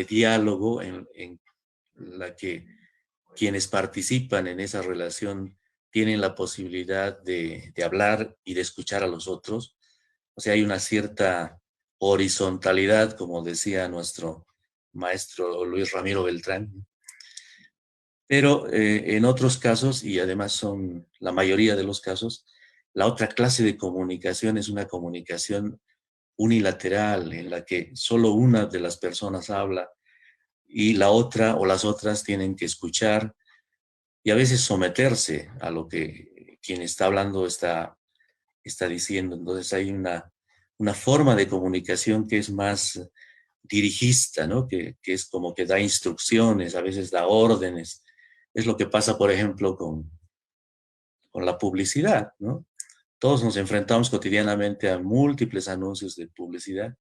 diálogo en la que quienes participan en esa relación tienen la posibilidad de hablar y de escuchar a los otros. O sea, hay una cierta horizontalidad, como decía nuestro maestro Luis Ramiro Beltrán. Pero en otros casos, y además son la mayoría de los casos, la otra clase de comunicación es una comunicación unilateral, en la que solo una de las personas habla y la otra o las otras tienen que escuchar y a veces someterse a lo que quien está hablando está diciendo. Entonces hay una forma de comunicación que es más dirigista, ¿no? Que es como que da instrucciones, a veces da órdenes. Es lo que pasa, por ejemplo, con la publicidad, ¿no? Todos nos enfrentamos cotidianamente a múltiples anuncios de publicidad.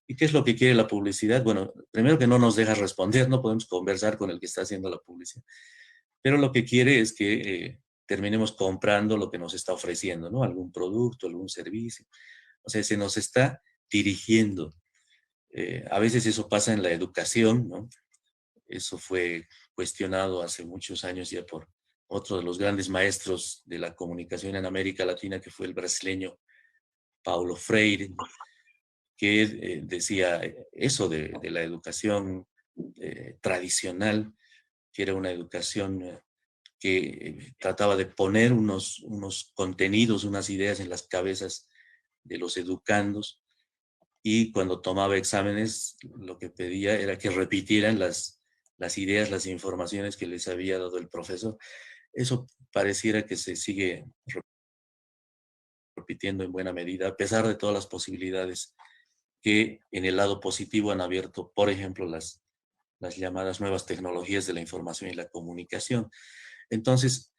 ¿Y qué es lo que quiere la publicidad? Bueno, primero que no nos deja responder, no podemos conversar con el que está haciendo la publicidad, pero lo que quiere es que terminemos comprando lo que nos está ofreciendo, ¿no? Algún producto, algún servicio. O sea, se nos está dirigiendo. A veces eso pasa en la educación, ¿no? Eso fue cuestionado hace muchos años ya por otro de los grandes maestros de la comunicación en América Latina, que fue el brasileño Paulo Freire, que decía eso de la educación tradicional, que era una educación que trataba de poner unos contenidos, unas ideas en las cabezas de los educandos, y cuando tomaba exámenes lo que pedía era que repitieran las ideas, las informaciones que les había dado el profesor. Eso pareciera que se sigue repitiendo en buena medida, a pesar de todas las posibilidades que en el lado positivo han abierto, por ejemplo, las llamadas nuevas tecnologías de la información y la comunicación. Entonces,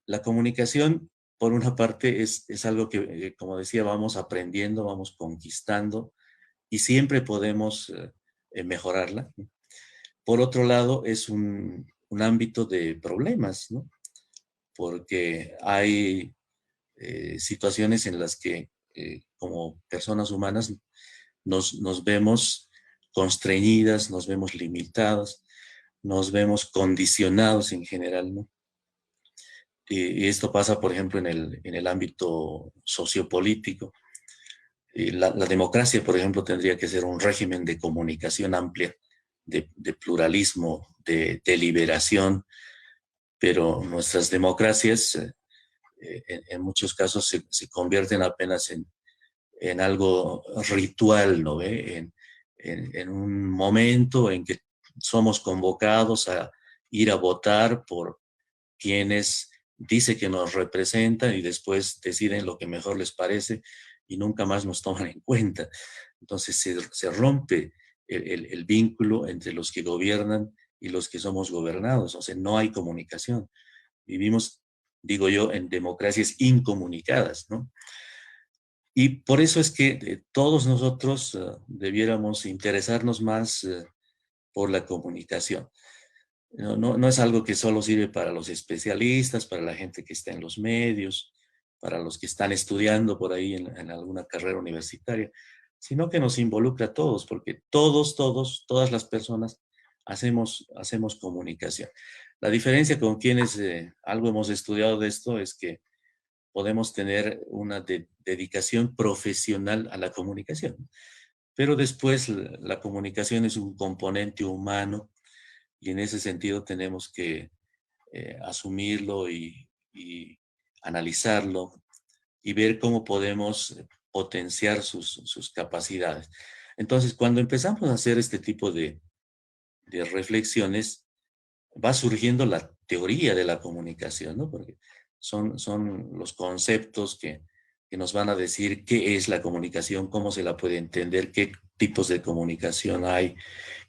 la comunicación, por una parte, es algo que, como decía, vamos aprendiendo, vamos conquistando y siempre podemos mejorarla. Por otro lado, es un ámbito de problemas, ¿no? Porque hay situaciones en las que como personas humanas nos vemos constreñidas, nos vemos limitadas, nos vemos condicionados en general, ¿no? Y esto pasa, por ejemplo, en el ámbito sociopolítico. La democracia, por ejemplo, tendría que ser un régimen de comunicación amplia, de pluralismo, de deliberación, pero nuestras democracias en muchos casos se convierten apenas en algo ritual, ¿no ve? En un momento en que somos convocados a ir a votar por quienes dice que nos representan y después deciden lo que mejor les parece y nunca más nos toman en cuenta. Entonces se rompe el vínculo entre los que gobiernan y los que somos gobernados. O sea, no hay comunicación. Vivimos, digo yo, en democracias incomunicadas, ¿no? Y por eso es que todos nosotros debiéramos interesarnos más por la comunicación. No es algo que solo sirve para los especialistas, para la gente que está en los medios, para los que están estudiando por ahí en alguna carrera universitaria, sino que nos involucra a todos, porque todas las personas hacemos comunicación. La diferencia con quienes algo hemos estudiado de esto es que podemos tener una dedicación profesional a la comunicación, pero después la comunicación es un componente humano y en ese sentido tenemos que asumirlo y analizarlo y ver cómo podemos potenciar sus capacidades. Entonces, cuando empezamos a hacer este tipo de reflexiones, va surgiendo la teoría de la comunicación, ¿no? Porque son los conceptos que nos van a decir qué es la comunicación, cómo se la puede entender, qué tipos de comunicación hay,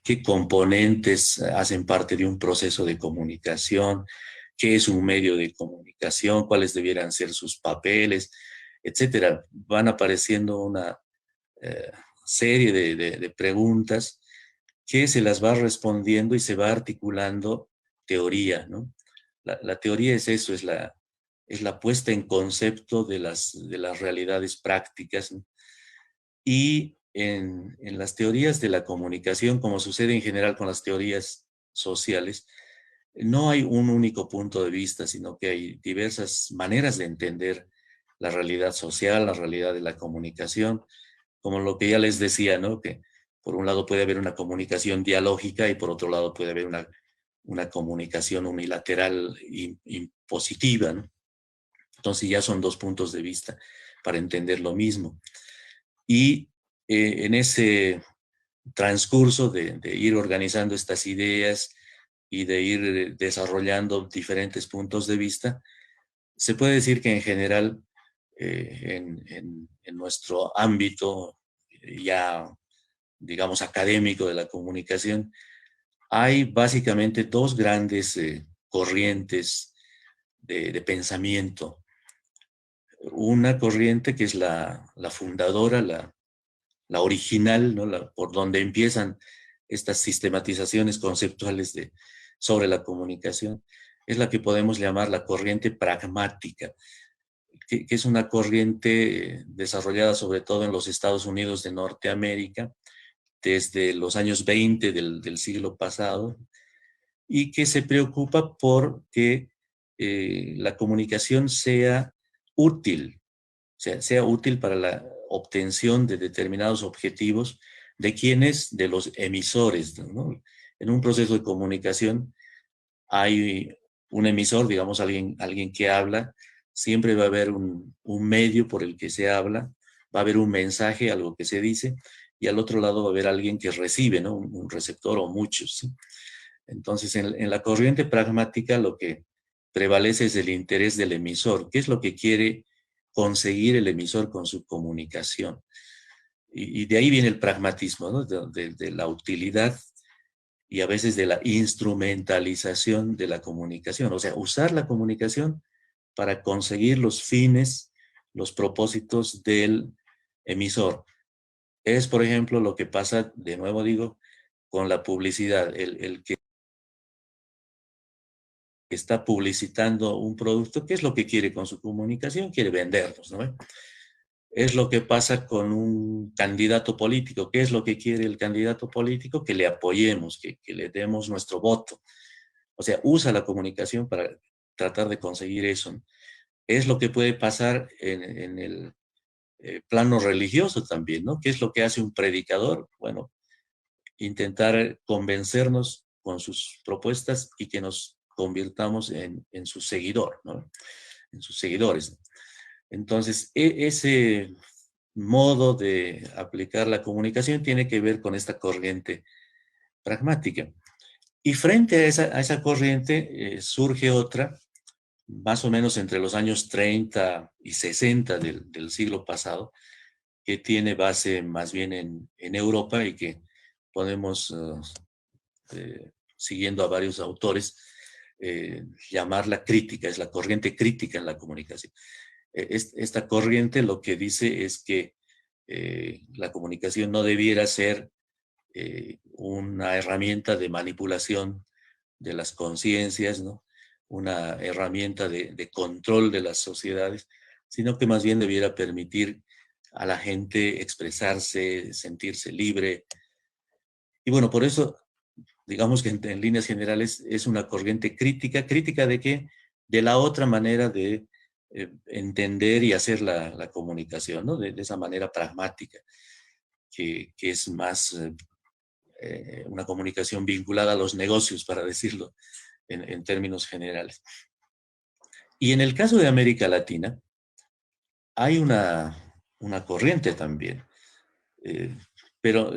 qué componentes hacen parte de un proceso de comunicación, qué es un medio de comunicación, cuáles debieran ser sus papeles, etcétera. Van apareciendo una eh, serie de preguntas que se las va respondiendo y se va articulando teoría, ¿no? La teoría es eso, es la puesta en concepto de las realidades prácticas, ¿no? Y en las teorías de la comunicación, como sucede en general con las teorías sociales, no hay un único punto de vista, sino que hay diversas maneras de entender la realidad social, la realidad de la comunicación, como lo que ya les decía, ¿no? Que por un lado puede haber una comunicación dialógica y por otro lado puede haber una comunicación unilateral impositiva, ¿no? Entonces ya son dos puntos de vista para entender lo mismo. Y en ese transcurso de ir organizando estas ideas y de ir desarrollando diferentes puntos de vista, se puede decir que en general, en nuestro ámbito ya, digamos, académico de la comunicación, hay básicamente dos grandes corrientes de pensamiento. Una corriente que es la fundadora, la original, ¿no? Por donde empiezan estas sistematizaciones conceptuales sobre la comunicación, es la que podemos llamar la corriente pragmática, que es una corriente desarrollada sobre todo en los Estados Unidos de Norteamérica desde los años 20 del siglo pasado, y que se preocupa por que la comunicación sea útil, sea útil para la obtención de determinados objetivos de quienes, de los emisores, ¿no? En un proceso de comunicación hay un emisor, digamos, alguien que habla, siempre va a haber un medio por el que se habla, va a haber un mensaje, algo que se dice, y al otro lado va a haber alguien que recibe, ¿no? Un receptor o muchos, ¿sí? Entonces, en la corriente pragmática lo que prevalece es el interés del emisor. ¿Qué es lo que quiere conseguir el emisor con su comunicación? Y de ahí viene el pragmatismo, ¿no? De la utilidad y a veces de la instrumentalización de la comunicación. O sea, usar la comunicación para conseguir los fines, los propósitos del emisor. Es, por ejemplo, lo que pasa, de nuevo digo, con la publicidad. El que está publicitando un producto, ¿qué es lo que quiere con su comunicación? Quiere vendernos, ¿no? Es lo que pasa con un candidato político. ¿Qué es lo que quiere el candidato político? Que le apoyemos, que le demos nuestro voto. O sea, usa la comunicación para tratar de conseguir eso, ¿no? Es lo que puede pasar en el plano religioso también, ¿no? ¿Qué es lo que hace un predicador? Bueno, intentar convencernos con sus propuestas y que nos convirtamos en su seguidor, ¿no? En sus seguidores. Entonces, ese modo de aplicar la comunicación tiene que ver con esta corriente pragmática. Y frente a esa corriente surge otra, más o menos entre los años 30 y 60 del siglo pasado, que tiene base más bien en Europa y que podemos siguiendo a varios autores, llamarla crítica, es la corriente crítica en la comunicación. Esta corriente lo que dice es que la comunicación no debiera ser una herramienta de manipulación de las conciencias, ¿no? Una herramienta de control de las sociedades, sino que más bien debiera permitir a la gente expresarse, sentirse libre. Y bueno, por eso digamos que en líneas generales es una corriente crítica. ¿Crítica de qué? De la otra manera de entender y hacer la comunicación, ¿no? De esa manera pragmática, que es más una comunicación vinculada a los negocios, para decirlo en términos generales. Y en el caso de América Latina, hay una corriente también, eh, pero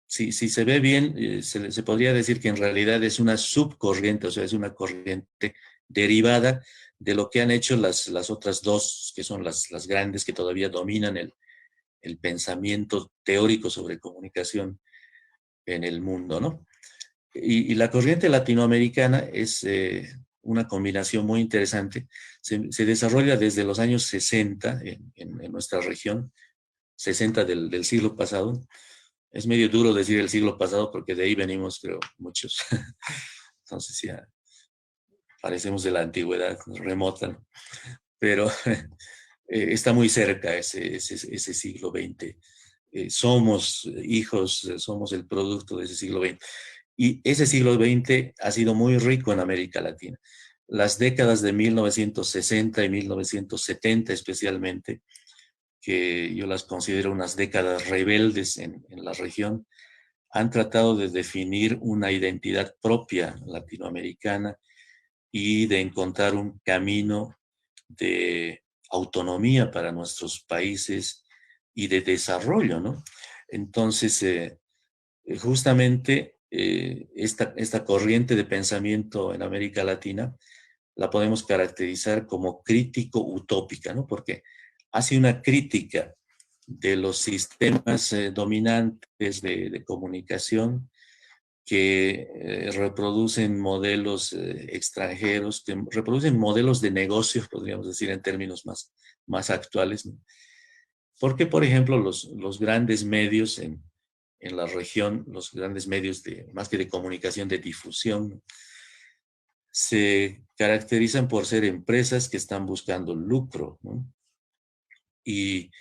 si se ve bien, se podría decir que en realidad es una subcorriente, o sea, es una corriente derivada de lo que han hecho las otras dos, que son las grandes, que todavía dominan el pensamiento teórico sobre comunicación en el mundo, ¿no? Y la corriente latinoamericana es una combinación muy interesante. Se desarrolla desde los años 60 en nuestra región, 60 del siglo pasado. Es medio duro decir el siglo pasado porque de ahí venimos, creo, muchos. Entonces ya parecemos de la antigüedad remota, ¿no? Pero está muy cerca ese siglo XX somos hijos, somos el producto de ese siglo XX. Y ese siglo XX ha sido muy rico en América Latina. Las décadas de 1960 y 1970 especialmente, que yo las considero unas décadas rebeldes en la región, han tratado de definir una identidad propia latinoamericana y de encontrar un camino de autonomía para nuestros países y de desarrollo, ¿no? Entonces, justamente esta corriente de pensamiento en América Latina la podemos caracterizar como crítico utópica, ¿no? Porque hace una crítica de los sistemas dominantes de comunicación que reproducen modelos extranjeros, que reproducen modelos de negocios, podríamos decir en términos más actuales, ¿no? Porque, por ejemplo, los grandes medios en la región, los grandes medios más que de comunicación, de difusión, se caracterizan por ser empresas que están buscando lucro, ¿no? Y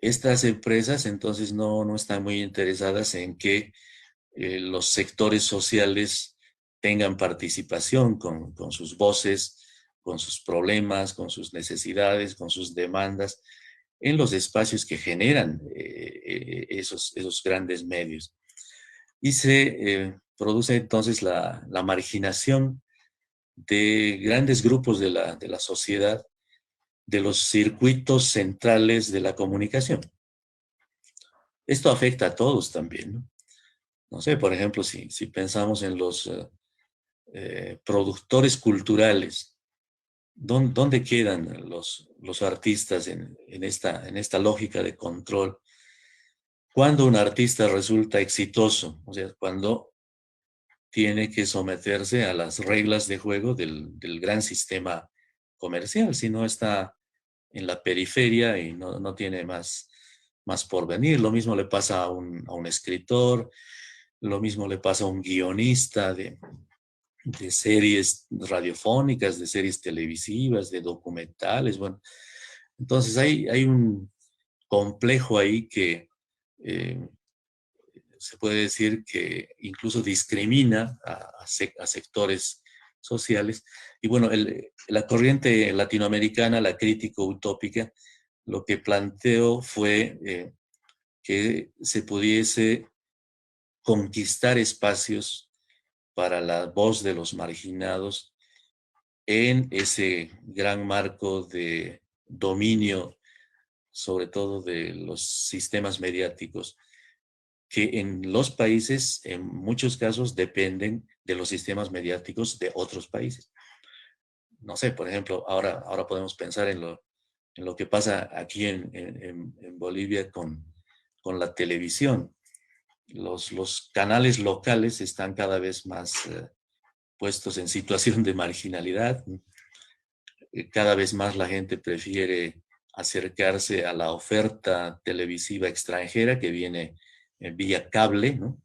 estas empresas entonces no están muy interesadas en que los sectores sociales tengan participación con sus voces, con sus problemas, con sus necesidades, con sus demandas, en los espacios que generan esos grandes medios. Y se produce entonces la marginación de grandes grupos de la sociedad, de los circuitos centrales de la comunicación. Esto afecta a todos también, ¿no? No sé, por ejemplo, si pensamos en los productores culturales, ¿dónde quedan los artistas en esta lógica de control? Cuando un artista resulta exitoso, o sea, cuando tiene que someterse a las reglas de juego del gran sistema comercial, si no está en la periferia y no tiene más por venir. Lo mismo le pasa a un escritor, lo mismo le pasa a un guionista de series radiofónicas, de series televisivas, de documentales. Bueno, entonces hay un complejo ahí que eh, se puede decir que incluso discrimina a sectores sociales. Y bueno, la corriente latinoamericana, la crítico utópica, lo que planteó fue que se pudiese conquistar espacios para la voz de los marginados en ese gran marco de dominio, sobre todo de los sistemas mediáticos, que en los países, en muchos casos, dependen de los sistemas mediáticos de otros países. No sé, por ejemplo, ahora podemos pensar en lo que pasa aquí en Bolivia con la televisión. Los canales locales están cada vez más puestos en situación de marginalidad. Cada vez más la gente prefiere acercarse a la oferta televisiva extranjera que viene vía cable, ¿no?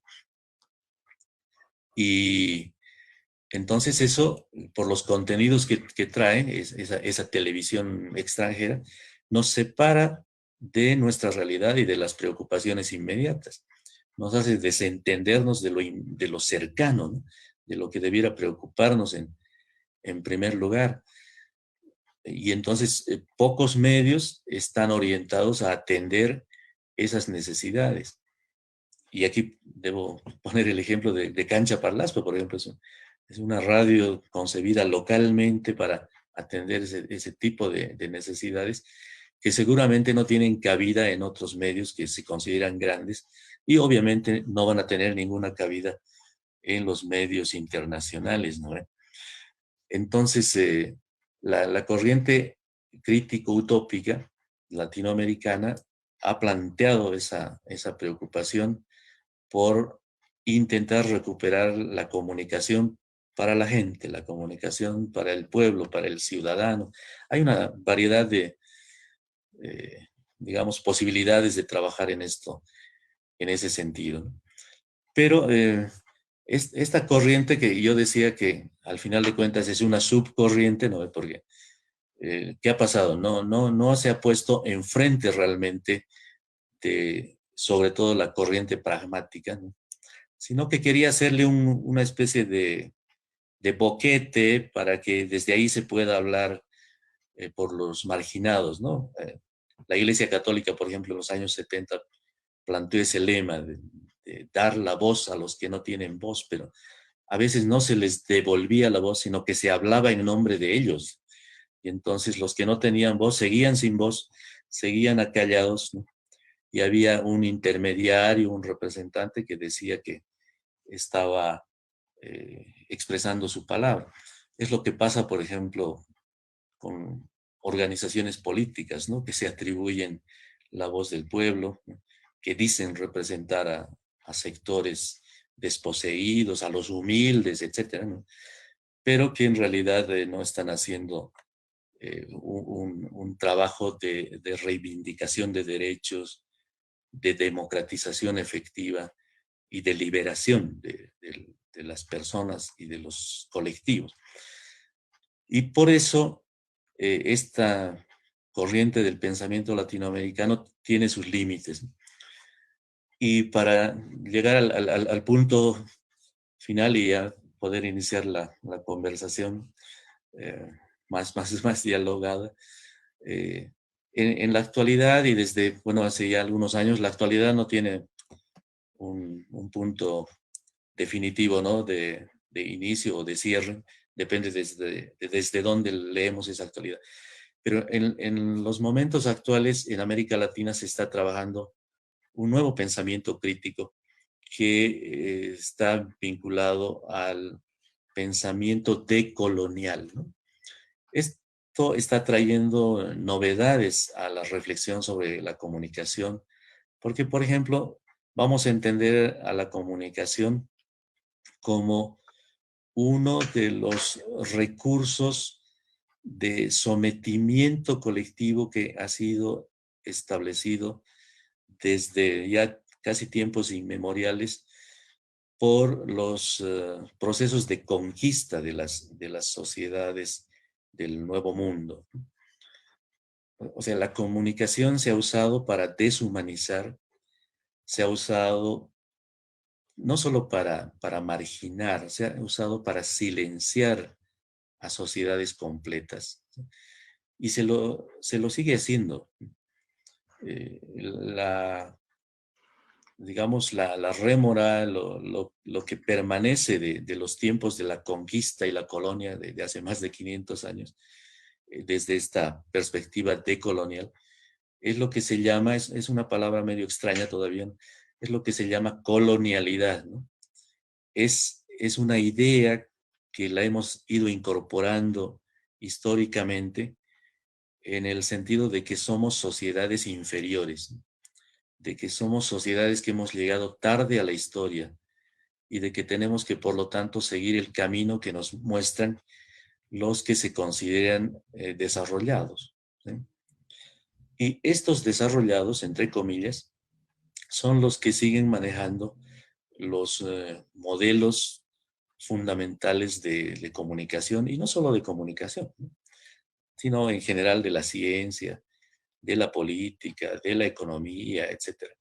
Y entonces eso, por los contenidos que trae esa televisión extranjera, nos separa de nuestra realidad y de las preocupaciones inmediatas. Nos hace desentendernos de lo cercano, ¿no? De lo que debiera preocuparnos en primer lugar. Y entonces pocos medios están orientados a atender esas necesidades. Y aquí debo poner el ejemplo de Cancha Parlaspa, por ejemplo, es una radio concebida localmente para atender ese tipo de necesidades que seguramente no tienen cabida en otros medios que se consideran grandes y obviamente no van a tener ninguna cabida en los medios internacionales, ¿no? Entonces, la corriente crítico-utópica latinoamericana ha planteado esa preocupación por intentar recuperar la comunicación para la gente, la comunicación para el pueblo, para el ciudadano. Hay una variedad de, digamos, posibilidades de trabajar en esto, en ese sentido, ¿no? Pero esta corriente que yo decía que al final de cuentas es una subcorriente, ¿no? Porque, ¿qué ha pasado? No se ha puesto enfrente realmente de sobre todo la corriente pragmática, ¿no? Sino que quería hacerle una especie de boquete para que desde ahí se pueda hablar por los marginados, ¿no? La Iglesia Católica, por ejemplo, en los años 70 planteó ese lema de dar la voz a los que no tienen voz, pero a veces no se les devolvía la voz, sino que se hablaba en nombre de ellos. Y entonces los que no tenían voz seguían sin voz, seguían acallados, ¿no? Y había un intermediario, un representante que decía que estaba expresando su palabra. Es lo que pasa, por ejemplo, con organizaciones políticas, ¿no? Que se atribuyen la voz del pueblo, ¿no? Que dicen representar a sectores desposeídos, a los humildes, etcétera, ¿no? Pero que en realidad no están haciendo un trabajo de reivindicación de derechos, de democratización efectiva y de liberación de las personas y de los colectivos. Y por eso esta corriente del pensamiento latinoamericano tiene sus límites. Y para llegar al punto final y ya poder iniciar la conversación más dialogada, en la actualidad y desde, bueno, hace ya algunos años, la actualidad no tiene un punto definitivo, ¿no? De inicio o de cierre, depende desde dónde leemos esa actualidad. Pero en los momentos actuales en América Latina se está trabajando un nuevo pensamiento crítico que está vinculado al pensamiento decolonial, ¿no? Esto está trayendo novedades a la reflexión sobre la comunicación, porque, por ejemplo, vamos a entender a la comunicación como uno de los recursos de sometimiento colectivo que ha sido establecido desde ya casi tiempos inmemoriales por los procesos de conquista de las sociedades del Nuevo Mundo. O sea, la comunicación se ha usado para deshumanizar, se ha usado no solo para marginar, se ha usado para silenciar a sociedades completas. Y se lo sigue haciendo. La, digamos, la rémora, lo que permanece de los tiempos de la conquista y la colonia de hace más de 500 años, desde esta perspectiva decolonial, es lo que se llama, es una palabra medio extraña todavía, ¿no? Es lo que se llama colonialidad, ¿no? Es una idea que la hemos ido incorporando históricamente en el sentido de que somos sociedades inferiores, ¿no? De que somos sociedades que hemos llegado tarde a la historia y de que tenemos que, por lo tanto, seguir el camino que nos muestran los que se consideran desarrollados, ¿sí? Y estos desarrollados, entre comillas, son los que siguen manejando los modelos fundamentales de comunicación, y no solo de comunicación, ¿no? Sino en general de la ciencia, de la política, de la economía, etcétera.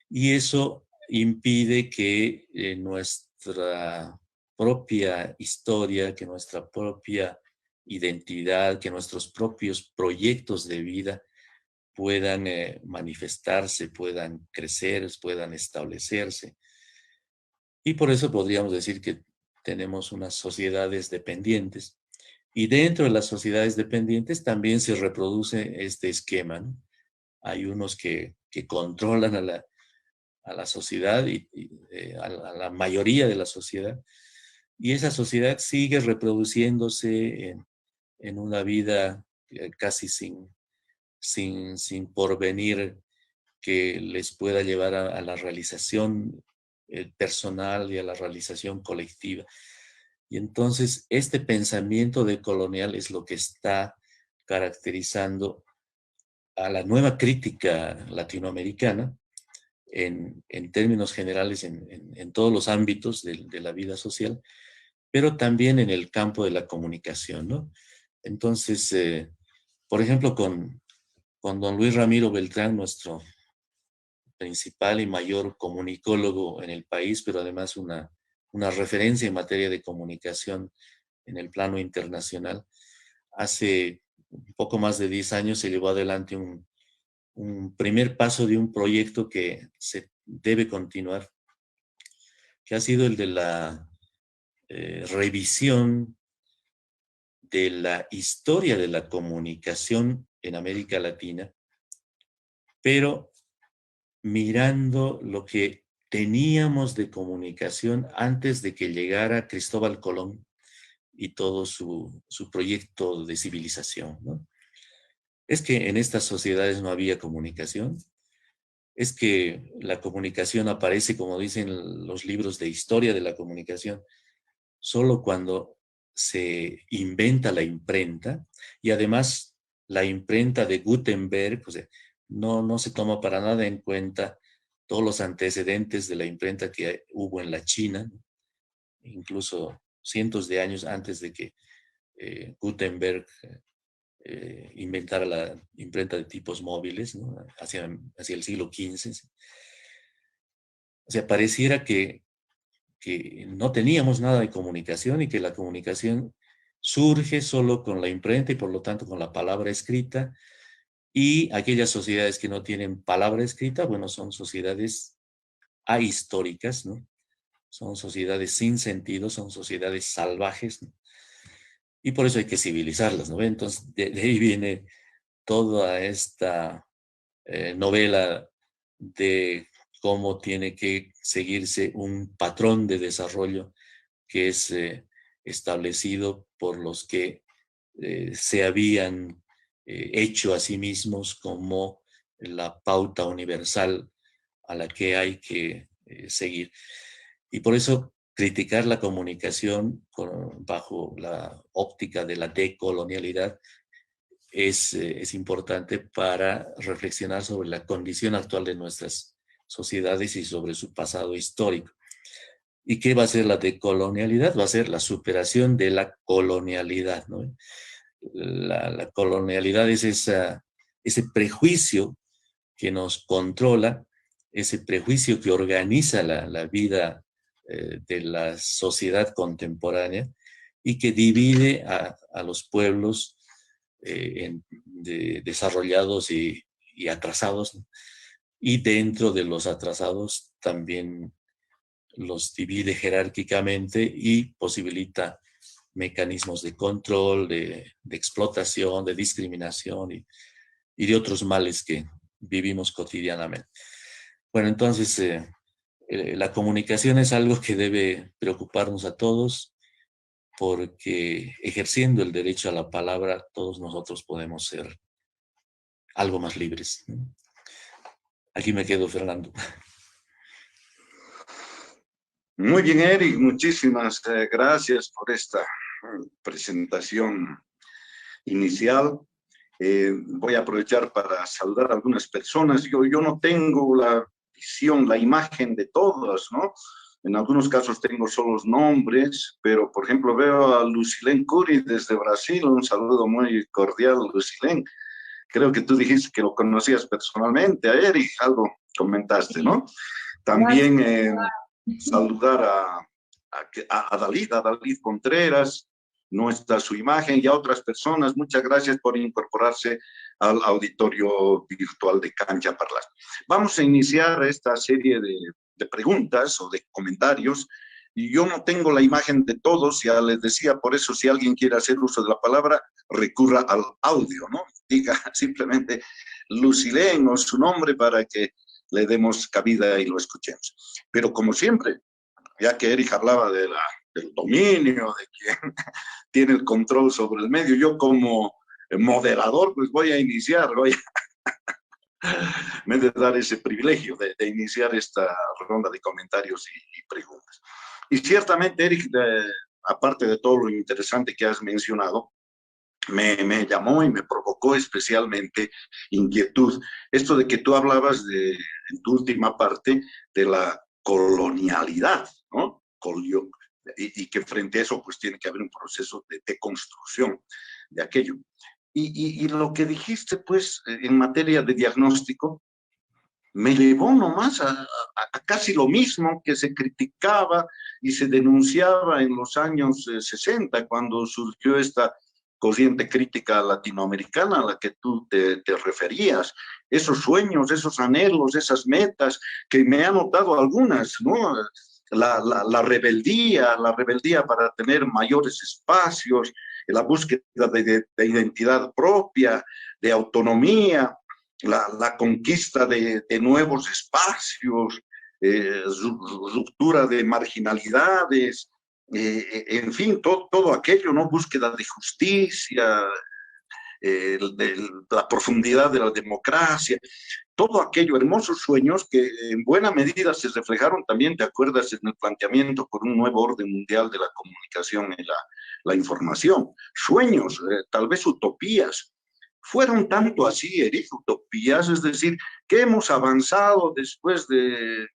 Y eso impide que nuestra propia historia, que nuestra propia identidad, que nuestros propios proyectos de vida puedan manifestarse, puedan crecer, puedan establecerse. Y por eso podríamos decir que tenemos unas sociedades dependientes. Y dentro de las sociedades dependientes también se reproduce este esquema, ¿no? Hay unos que controlan a la sociedad a la mayoría de la sociedad. Y esa sociedad sigue reproduciéndose en una vida casi sin porvenir que les pueda llevar a la realización personal y a la realización colectiva. Y entonces este pensamiento decolonial es lo que está caracterizando a la nueva crítica latinoamericana en términos generales en todos los ámbitos de la vida social, pero también en el campo de la comunicación, ¿no? Entonces, por ejemplo, con don Luis Ramiro Beltrán, nuestro principal y mayor comunicólogo en el país, pero además una referencia en materia de comunicación en el plano internacional. Hace un poco más de 10 años se llevó adelante un primer paso de un proyecto que se debe continuar, que ha sido el de la revisión de la historia de la comunicación en América Latina, pero mirando lo que teníamos de comunicación antes de que llegara Cristóbal Colón y todo su proyecto de civilización, ¿no? Es que en estas sociedades no había comunicación, es que la comunicación aparece, como dicen los libros de historia de la comunicación, solo cuando se inventa la imprenta, y además la imprenta de Gutenberg, o sea, no se toma para nada en cuenta todos los antecedentes de la imprenta que hubo en la China, ¿no? Incluso cientos de años antes de que Gutenberg inventara la imprenta de tipos móviles, ¿no? Hacia el siglo XV. O sea, pareciera que no teníamos nada de comunicación y que la comunicación surge solo con la imprenta y por lo tanto con la palabra escrita, y aquellas sociedades que no tienen palabra escrita, bueno, son sociedades ahistóricas, ¿no? Son sociedades sin sentido, son sociedades salvajes, ¿no? Y por eso hay que civilizarlas, ¿no? Entonces, de ahí viene toda esta novela de cómo tiene que seguirse un patrón de desarrollo que es establecido por los que se habían hecho a sí mismos como la pauta universal a la que hay que seguir. Y por eso criticar la comunicación bajo la óptica de la decolonialidad es importante para reflexionar sobre la condición actual de nuestras sociedades y sobre su pasado histórico. ¿Y qué va a ser la decolonialidad? Va a ser la superación de la colonialidad, ¿no? La colonialidad es ese prejuicio que nos controla, ese prejuicio que organiza la vida de la sociedad contemporánea y que divide a los pueblos desarrollados y atrasados, ¿no? Y dentro de los atrasados también los divide jerárquicamente y posibilita mecanismos de control, de explotación, de discriminación y de otros males que vivimos cotidianamente. Bueno, entonces la comunicación es algo que debe preocuparnos a todos, porque ejerciendo el derecho a la palabra, todos nosotros podemos ser algo más libres, ¿no? Aquí me quedo, Fernando. Muy bien, Eric, muchísimas gracias por esta presentación inicial. Voy a aprovechar para saludar a algunas personas. Yo no tengo la visión, la imagen de todas, ¿no? En algunos casos tengo solo los nombres, pero por ejemplo veo a Lucilén Curi desde Brasil. Un saludo muy cordial, Lucilén. Creo que tú dijiste que lo conocías personalmente, a Eric, algo comentaste, ¿no? También saludar a Dalit Contreras, no está su imagen, y a otras personas. Muchas gracias por incorporarse al auditorio virtual de Cancha Parlar. Vamos a iniciar esta serie de preguntas o de comentarios. Y yo no tengo la imagen de todos, ya les decía, por eso si alguien quiere hacer uso de la palabra, recurra al audio, ¿no? Diga simplemente Lucilén o su nombre para que le demos cabida y lo escuchemos. Pero como siempre, ya que Eric hablaba del dominio, de quien tiene el control sobre el medio, yo como moderador, pues voy a iniciar, me he de dar ese privilegio de iniciar esta ronda de comentarios y preguntas. Y ciertamente, Eric, aparte de todo lo interesante que has mencionado, me llamó y me provocó especialmente inquietud. Esto de que tú hablabas en tu última parte de la colonialidad, ¿no? Y que frente a eso pues tiene que haber un proceso de deconstrucción de aquello. Y lo que dijiste pues en materia de diagnóstico, me llevó nomás a casi lo mismo que se criticaba y se denunciaba en los años 60, cuando surgió esta corriente crítica latinoamericana a la que tú te referías. Esos sueños, esos anhelos, esas metas, que me han notado algunas, ¿no? La rebeldía para tener mayores espacios, la búsqueda de identidad propia, de autonomía, la conquista de nuevos espacios, ruptura de marginalidades, en fin, todo aquello, ¿no? Búsqueda de justicia, la profundidad de la democracia, todo aquello, hermosos sueños que en buena medida se reflejaron también, ¿te acuerdas?, en el planteamiento por un nuevo orden mundial de la comunicación y la información. Sueños, tal vez utopías. Fueron tanto así, Eric, utopías, es decir, que hemos avanzado después de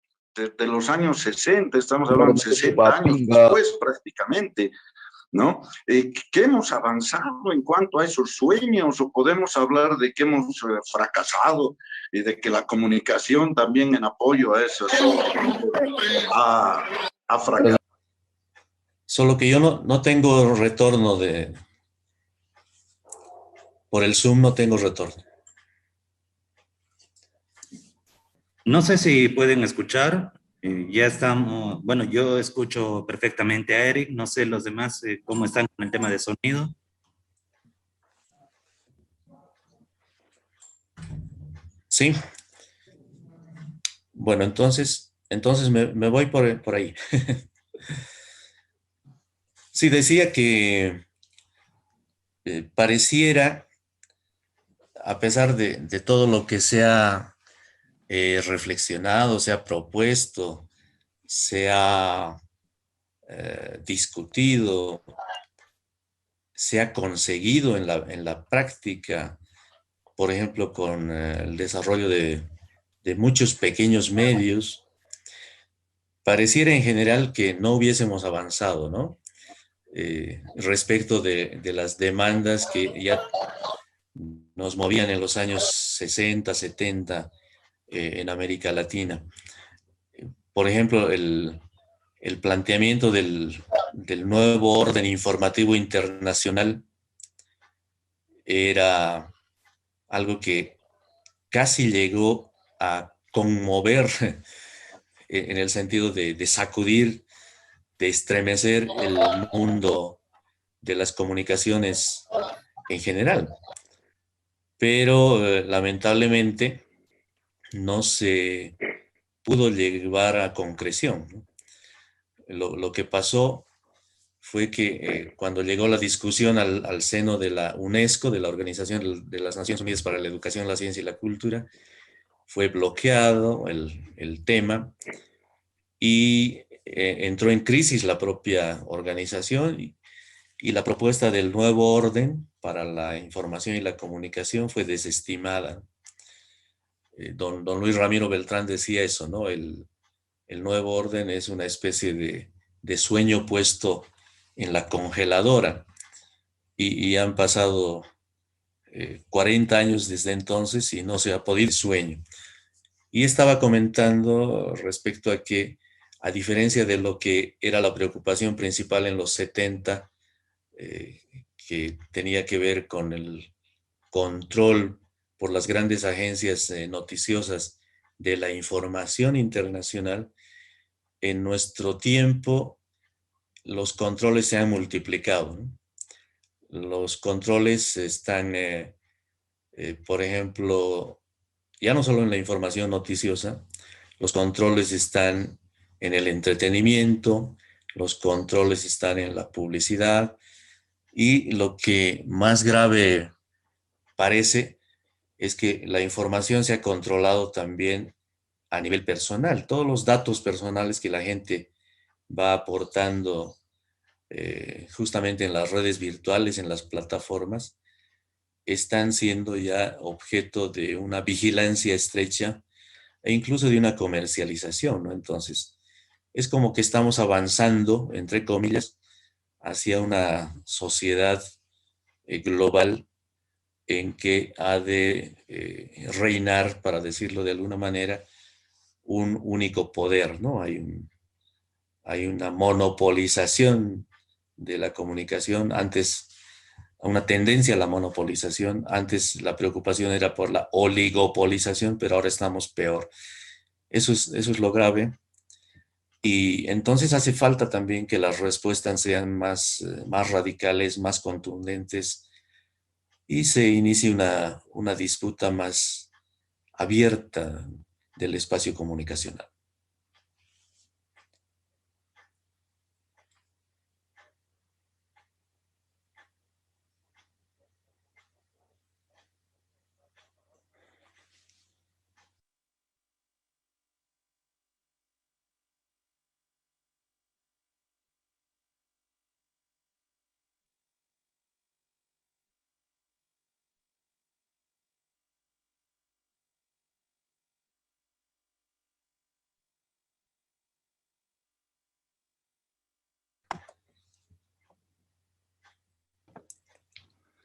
los años 60, estamos hablando de 60 años después prácticamente, ¿no? ¿Qué hemos avanzado en cuanto a esos sueños? ¿O podemos hablar de que hemos fracasado y de que la comunicación también en apoyo a esos ha fracasado? Solo que yo no tengo retorno por el Zoom no tengo retorno. No sé si pueden escuchar. Ya estamos, bueno, yo escucho perfectamente a Eric, no sé los demás cómo están con el tema de sonido. Sí. Bueno, entonces me voy por ahí. Sí, decía que pareciera, a pesar de todo lo que se ha reflexionado, se ha propuesto, se ha discutido, se ha conseguido en la práctica, por ejemplo, con el desarrollo de muchos pequeños medios, pareciera en general que no hubiésemos avanzado, ¿no? Respecto de las demandas que ya nos movían en los años 60, 70 en América Latina. Por ejemplo, el planteamiento del nuevo orden informativo internacional era algo que casi llegó a conmover en el sentido de sacudir, de estremecer el mundo de las comunicaciones en general. Pero lamentablemente no se pudo llevar a concreción, ¿no? Lo que pasó fue que cuando llegó la discusión al seno de la UNESCO, de la Organización de las Naciones Unidas para la Educación, la Ciencia y la Cultura, fue bloqueado el tema y entró en crisis la propia organización y la propuesta del nuevo orden para la información y la comunicación fue desestimada. Don Luis Ramiro Beltrán decía eso, ¿no? El nuevo orden es una especie de sueño puesto en la congeladora y han pasado 40 años desde entonces y no se ha podido sueño. Y estaba comentando respecto a que, a diferencia de lo que era la preocupación principal en los 70, que tenía que ver con el control por las grandes agencias noticiosas de la información internacional, en nuestro tiempo los controles se han multiplicado, ¿no? Los controles están, por ejemplo, ya no solo en la información noticiosa, los controles están en el entretenimiento, los controles están en la publicidad y lo que más grave parece es que la información se ha controlado también a nivel personal. Todos los datos personales que la gente va aportando justamente en las redes virtuales, en las plataformas, están siendo ya objeto de una vigilancia estrecha e incluso de una comercialización, ¿no? Entonces, es como que estamos avanzando, entre comillas, hacia una sociedad global en que ha de reinar, para decirlo de alguna manera, un único poder, ¿no? Hay una monopolización de la comunicación, antes una tendencia a la monopolización, antes la preocupación era por la oligopolización, pero ahora estamos peor. Eso es lo grave. Y entonces hace falta también que las respuestas sean más radicales, más contundentes, y se inicie una disputa más abierta del espacio comunicacional.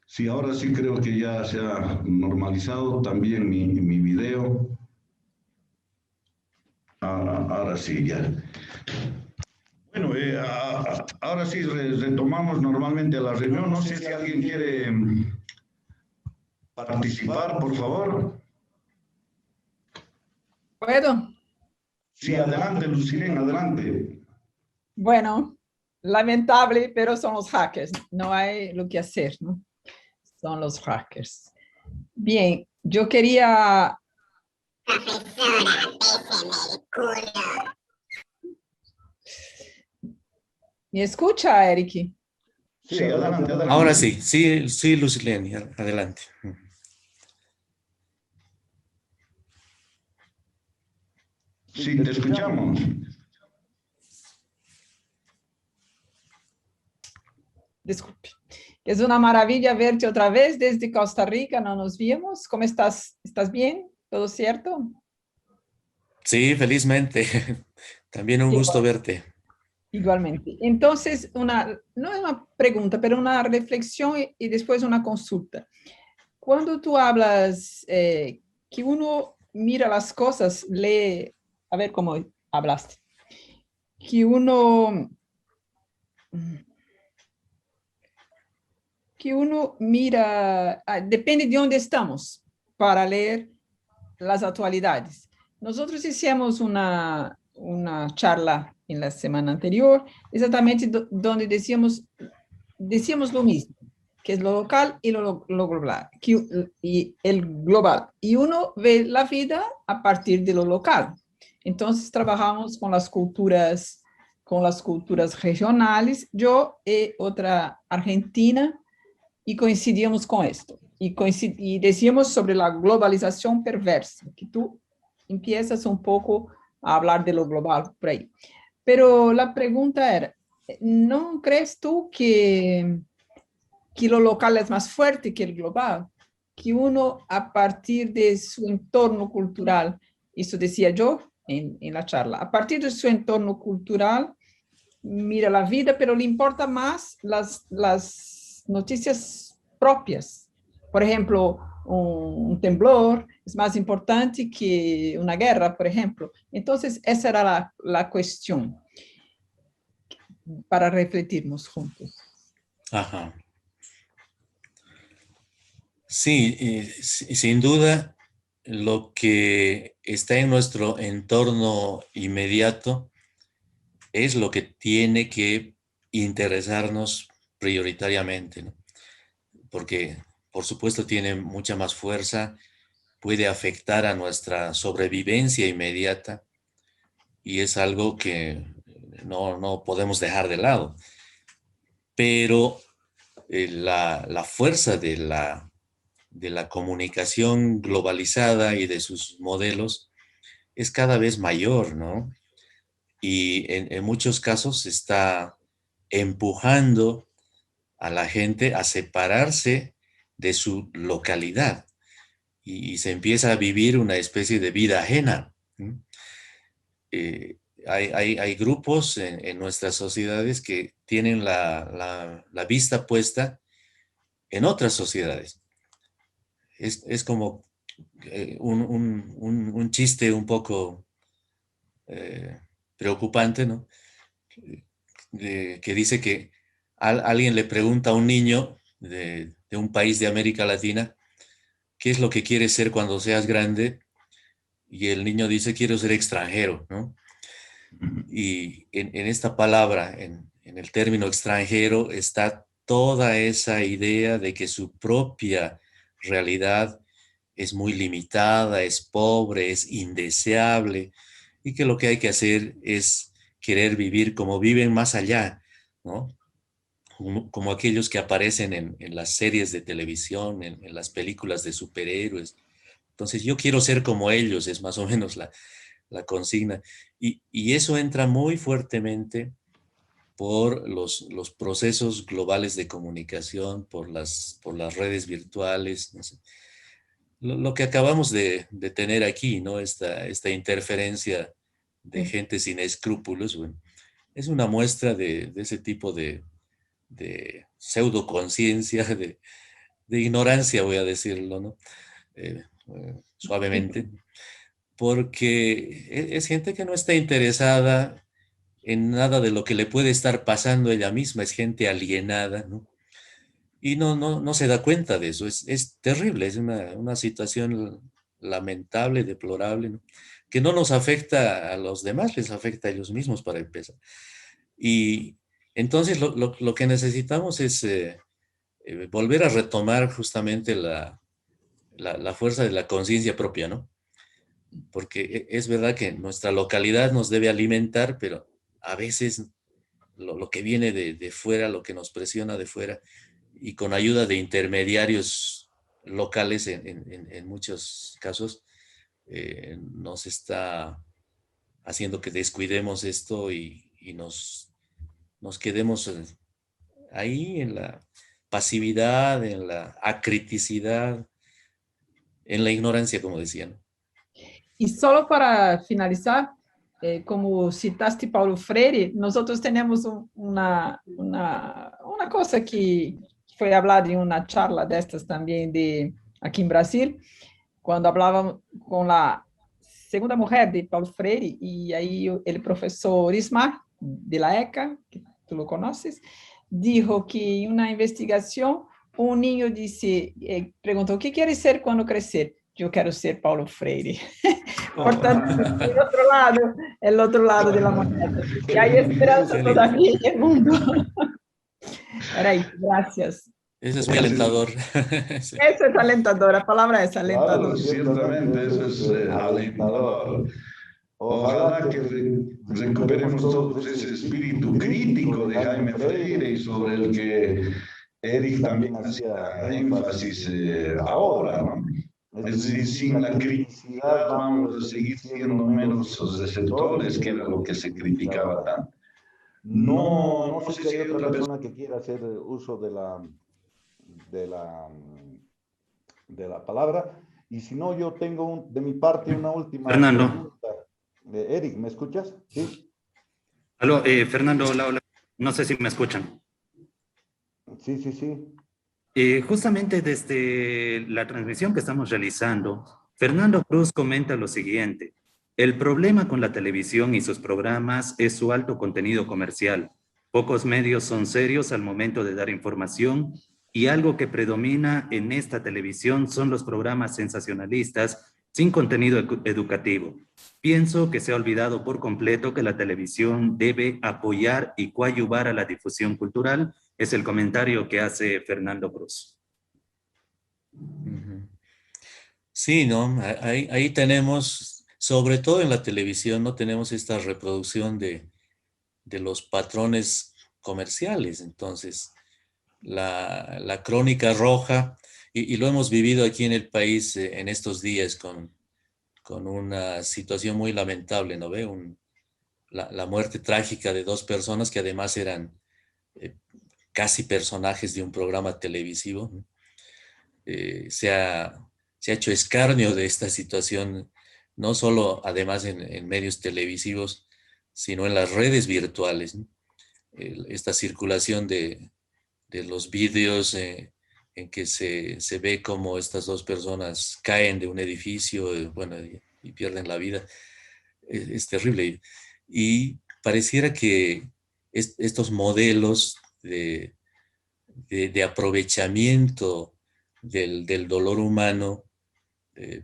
Sí, ahora sí creo que ya se ha normalizado también mi video. Ahora sí, ya. Bueno, ahora sí retomamos normalmente la reunión. No sé si alguien quiere participar, por favor. ¿Puedo? Sí, adelante, Lucilén, adelante. Bueno, lamentable, pero son los hackers. No hay lo que hacer, ¿no? Son los hackers. Bien, yo quería... ¿Me escucha, Eric? Sí, adelante, adelante. Ahora sí, sí, Lucilene, adelante. Sí, te escuchamos. Disculpe. Es una maravilla verte otra vez desde Costa Rica, no nos vimos. ¿Cómo estás? ¿Estás bien? ¿Todo cierto? Sí, felizmente. También un gusto verte. Igualmente. Entonces, no es una pregunta, pero una reflexión y después una consulta. Cuando tú hablas que uno mira las cosas, lee, a ver cómo hablaste, que uno mira, depende de dónde estamos para leer las actualidades. Nosotros hicimos una charla en la semana anterior, exactamente donde decíamos lo mismo, que es lo local y lo global, y el global. Y uno ve la vida a partir de lo local. Entonces trabajamos con las culturas regionales, yo y otra argentina, y coincidíamos con esto. Y decíamos sobre la globalización perversa, que tú empiezas un poco a hablar de lo global por ahí. Pero la pregunta era, ¿no crees tú que lo local es más fuerte que el global? Que uno, a partir de su entorno cultural, eso decía yo en la charla, a partir de su entorno cultural, mira la vida, pero le importa más las noticias propias. Por ejemplo, un temblor es más importante que una guerra, por ejemplo. Entonces, esa era la cuestión para refletirnos juntos. Ajá. Sí, sin duda, lo que está en nuestro entorno inmediato es lo que tiene que interesarnos prioritariamente, ¿no? Porque, por supuesto, tiene mucha más fuerza, puede afectar a nuestra sobrevivencia inmediata y es algo que no podemos dejar de lado. Pero la fuerza de la comunicación globalizada y de sus modelos es cada vez mayor, ¿no? Y en muchos casos está empujando a la gente a separarse de su localidad y se empieza a vivir una especie de vida ajena. Hay grupos en nuestras sociedades que tienen la vista puesta en otras sociedades es como un chiste un poco preocupante, ¿no? Que dice que alguien le pregunta a un niño de un país de América Latina, ¿qué es lo que quieres ser cuando seas grande? Y el niño dice, quiero ser extranjero, ¿no? Y en esta palabra, en el término extranjero, está toda esa idea de que su propia realidad es muy limitada, es pobre, es indeseable, y que lo que hay que hacer es querer vivir como viven más allá, ¿no? Como aquellos que aparecen en las series de televisión, en las películas de superhéroes. Entonces, yo quiero ser como ellos, es más o menos la consigna. Y eso entra muy fuertemente por los procesos globales de comunicación, por las redes virtuales, no sé. Lo que acabamos de tener aquí, ¿no? Esta interferencia de Sí. gente sin escrúpulos, bueno, es una muestra de ese tipo de pseudoconciencia, de ignorancia, voy a decirlo, ¿no? Suavemente, porque es gente que no está interesada en nada de lo que le puede estar pasando a ella misma, es gente alienada, ¿no? Y no se da cuenta de eso, es terrible, es una situación lamentable, deplorable, ¿no? Que no nos afecta a los demás, les afecta a ellos mismos para empezar. Y entonces lo que necesitamos es volver a retomar justamente la fuerza de la conciencia propia, ¿no? Porque es verdad que nuestra localidad nos debe alimentar, pero a veces lo que viene de fuera, lo que nos presiona de fuera, y con ayuda de intermediarios locales en muchos casos, nos está haciendo que descuidemos esto y nos quedemos ahí en la pasividad, en la acriticidad, en la ignorancia, como decían. E só para finalizar, como citaste Paulo Freire, nós outros temos uma coisa que foi falada em uma charla destas também aqui em Brasil, quando falávamos com a segunda mulher de Paulo Freire, e aí o professor Ismar, de la ECA, que tu lo conoces, dijo que em uma investigação, um niño disse, perguntou, o que queres ser quando crescer? Eu quero ser Paulo Freire. Portanto, el otro lado de la moneda. Y hay esperanza todavía en el mundo. Era isso, gracias. Eso es muy alentador. Sí. Eso es alentador, la palabra es alentador. Claro, ciertamente eso es alentador. Ojalá que recuperemos todos ese espíritu crítico de Jaime Freire y sobre el que Eric también hacía énfasis ahora, ¿no? Es decir, sin la criticidad vamos a seguir siendo menos receptores, que era lo que se criticaba tanto. No sé si hay otra persona que quiera hacer uso de la palabra. Y si no, yo tengo de mi parte una última Fernando. pregunta. Eric, ¿me escuchas? Sí. Aló, Fernando, hola, hola. No sé si me escuchan. Sí. Justamente desde la transmisión que estamos realizando, Fernando Cruz comenta lo siguiente: el problema con la televisión y sus programas es su alto contenido comercial. Pocos medios son serios al momento de dar información y algo que predomina en esta televisión son los programas sensacionalistas sin contenido educativo. Pienso que se ha olvidado por completo que la televisión debe apoyar y coadyuvar a la difusión cultural. Es el comentario que hace Fernando Cruz. Sí, ¿no? Ahí tenemos, sobre todo en la televisión, ¿no? Tenemos esta reproducción de los patrones comerciales. Entonces, la crónica roja, y lo hemos vivido aquí en el país en estos días con una situación muy lamentable, ¿no ve? La muerte trágica de 2 personas que además eran casi personajes de un programa televisivo, ¿no? Se ha hecho escarnio de esta situación, no solo además en medios televisivos, sino en las redes virtuales, ¿no? Esta circulación de los vídeos en que se ve como estas dos personas caen de un edificio, bueno, y pierden la vida. Es terrible. Y pareciera que estos modelos de aprovechamiento del dolor humano,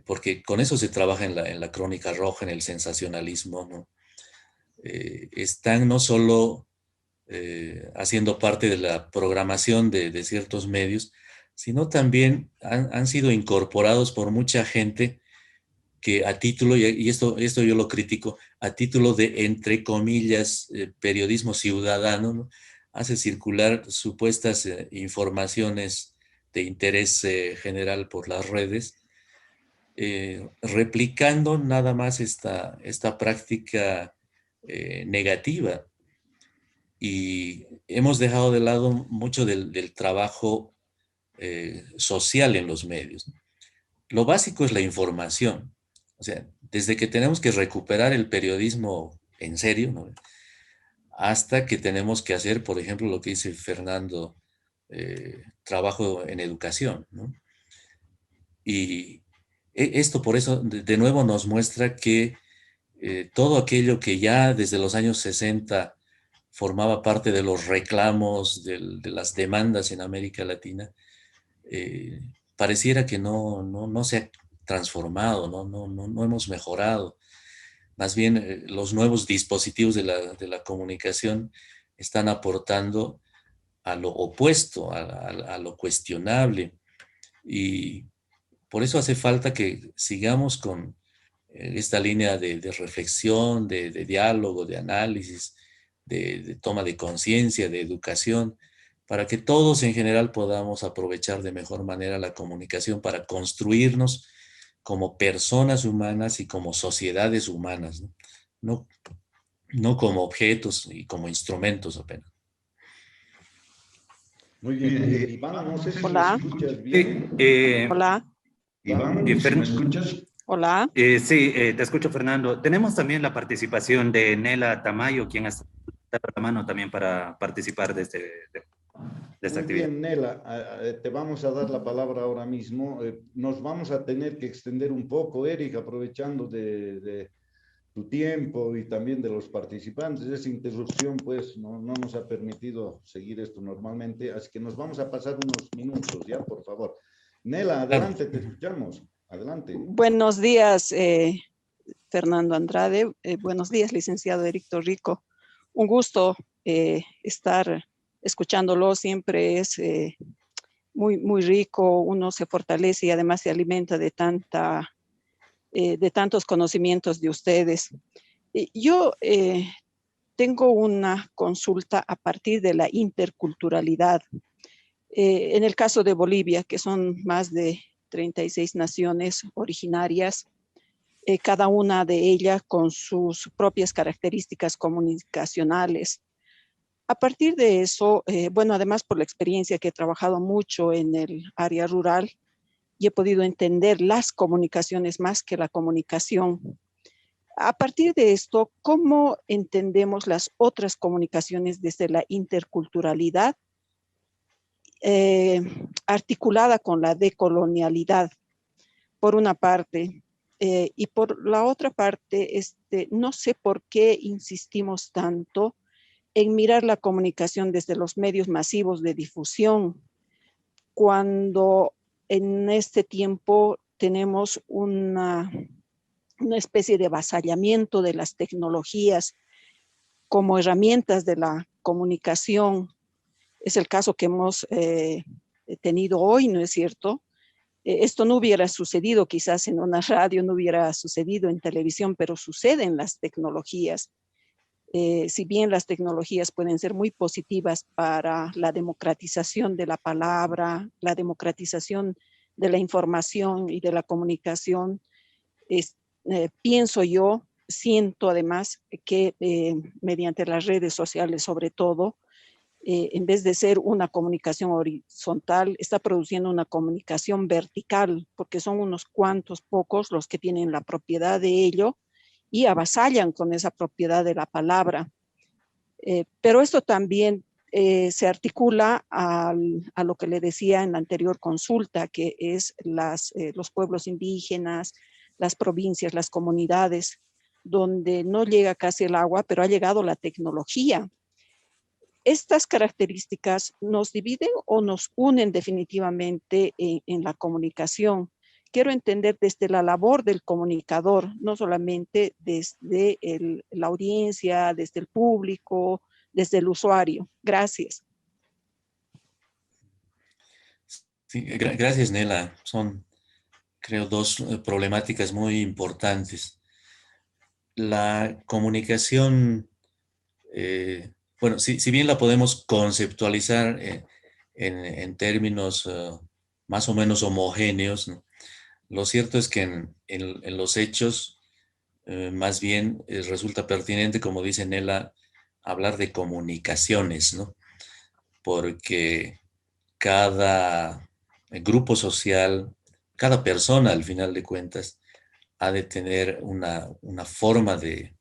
porque con eso se trabaja en la crónica roja, en el sensacionalismo, ¿no? Están no solo haciendo parte de la programación de ciertos medios, sino también han sido incorporados por mucha gente que a título, y esto yo lo critico, a título de, entre comillas, periodismo ciudadano, ¿no? Hace circular supuestas informaciones de interés general por las redes, replicando nada más esta práctica negativa. Y hemos dejado de lado mucho del trabajo social en los medios, ¿no? Lo básico es la información. O sea, desde que tenemos que recuperar el periodismo en serio, ¿no? Hasta que tenemos que hacer, por ejemplo, lo que dice Fernando, trabajo en educación, ¿no? Y esto por eso de nuevo nos muestra que todo aquello que ya desde los años 60 formaba parte de los reclamos, de las demandas en América Latina, pareciera que no se ha transformado, no hemos mejorado. Más bien, los nuevos dispositivos de la comunicación están aportando a lo opuesto, a lo cuestionable. Y por eso hace falta que sigamos con esta línea de reflexión, de diálogo, de análisis, de toma de conciencia, de educación, para que todos en general podamos aprovechar de mejor manera la comunicación para construirnos como personas humanas y como sociedades humanas, ¿no? No, no como objetos y como instrumentos apenas. Muy bien. Iván, no sé si me Hola. escuchas bien. Hola, Iván, ¿sí me escuchas? hola. Sí, te escucho, Fernando. Tenemos también la participación de Nela Tamayo, quien ha dado la mano también para participar de esta Muy actividad. bien, Nela, te vamos a dar la palabra ahora mismo. Nos vamos a tener que extender un poco, Eric, aprovechando de tu tiempo y también de los participantes. Esa interrupción, pues, no nos ha permitido seguir esto normalmente, así que nos vamos a pasar unos minutos, ¿ya? Por favor. Nela, adelante, te escuchamos. Adelante. Buenos días, Fernando Andrade. Buenos días, licenciado Eric Torrico. Un gusto estar escuchándolo. Siempre es muy rico. Uno se fortalece y además se alimenta de tantos conocimientos de ustedes. Yo tengo una consulta a partir de la interculturalidad. En el caso de Bolivia, que son más de 36 naciones originarias, cada una de ellas con sus propias características comunicacionales. A partir de eso, bueno, además por la experiencia que he trabajado mucho en el área rural y he podido entender las comunicaciones más que la comunicación. A partir de esto, ¿cómo entendemos las otras comunicaciones desde la interculturalidad articulada con la decolonialidad, por una parte? Y por la otra parte, no sé por qué insistimos tanto en mirar la comunicación desde los medios masivos de difusión, cuando en este tiempo tenemos una especie de avasallamiento de las tecnologías como herramientas de la comunicación. Es el caso que hemos tenido hoy, ¿no es cierto? Esto no hubiera sucedido quizás en una radio, no hubiera sucedido en televisión, pero sucede en las tecnologías. Si bien las tecnologías pueden ser muy positivas para la democratización de la palabra, la democratización de la información y de la comunicación, pienso yo, siento además que mediante las redes sociales sobre todo, en vez de ser una comunicación horizontal, está produciendo una comunicación vertical, porque son unos cuantos pocos los que tienen la propiedad de ello y avasallan con esa propiedad de la palabra. Pero esto también se articula a lo que le decía en la anterior consulta, que es los pueblos indígenas, las provincias, las comunidades, donde no llega casi el agua, pero ha llegado la tecnología. ¿Estas características nos dividen o nos unen definitivamente en la comunicación? Quiero entender desde la labor del comunicador, no solamente desde la audiencia, desde el público, desde el usuario. Gracias. Sí, gracias, Nela. Son, creo, dos problemáticas muy importantes. La comunicación, bueno, si bien la podemos conceptualizar en términos más o menos homogéneos, ¿no? Lo cierto es que en los hechos, más bien resulta pertinente, como dice Nela, hablar de comunicaciones, ¿no? Porque cada grupo social, cada persona, al final de cuentas, ha de tener una forma de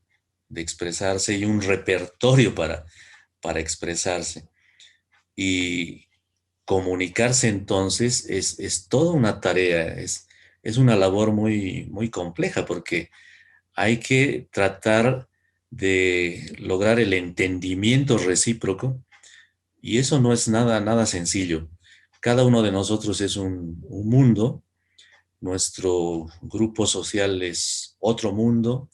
expresarse y un repertorio para expresarse. Y comunicarse entonces es toda una tarea, es una labor muy, muy compleja porque hay que tratar de lograr el entendimiento recíproco y eso no es nada sencillo. Cada uno de nosotros es un mundo, nuestro grupo social es otro mundo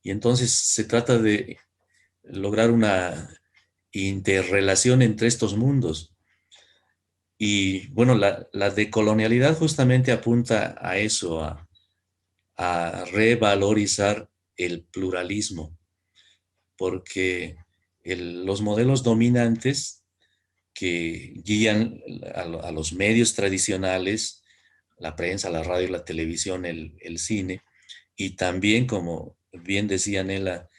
y entonces se trata de lograr una interrelación entre estos mundos. Y bueno, la decolonialidad justamente apunta a eso, a revalorizar el pluralismo, porque los modelos dominantes que guían a los medios tradicionales, la prensa, la radio, la televisión, el cine, y también, como bien decía Nela,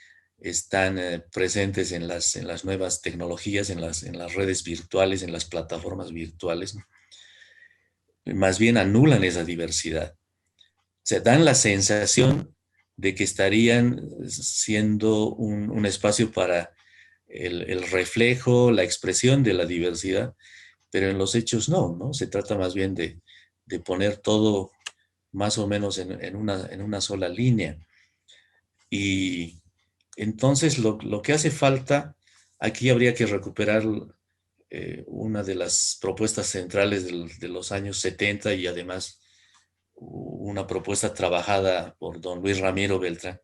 están presentes en las nuevas tecnologías, en las redes virtuales, en las plataformas virtuales, ¿no? Más bien anulan esa diversidad. O sea, dan la sensación de que estarían siendo un espacio para el reflejo, la expresión de la diversidad, pero en los hechos no. Se trata más bien de poner todo más o menos en una sola línea. Y entonces lo que hace falta, aquí habría que recuperar una de las propuestas centrales de los años 70 y además una propuesta trabajada por don Luis Ramiro Beltrán.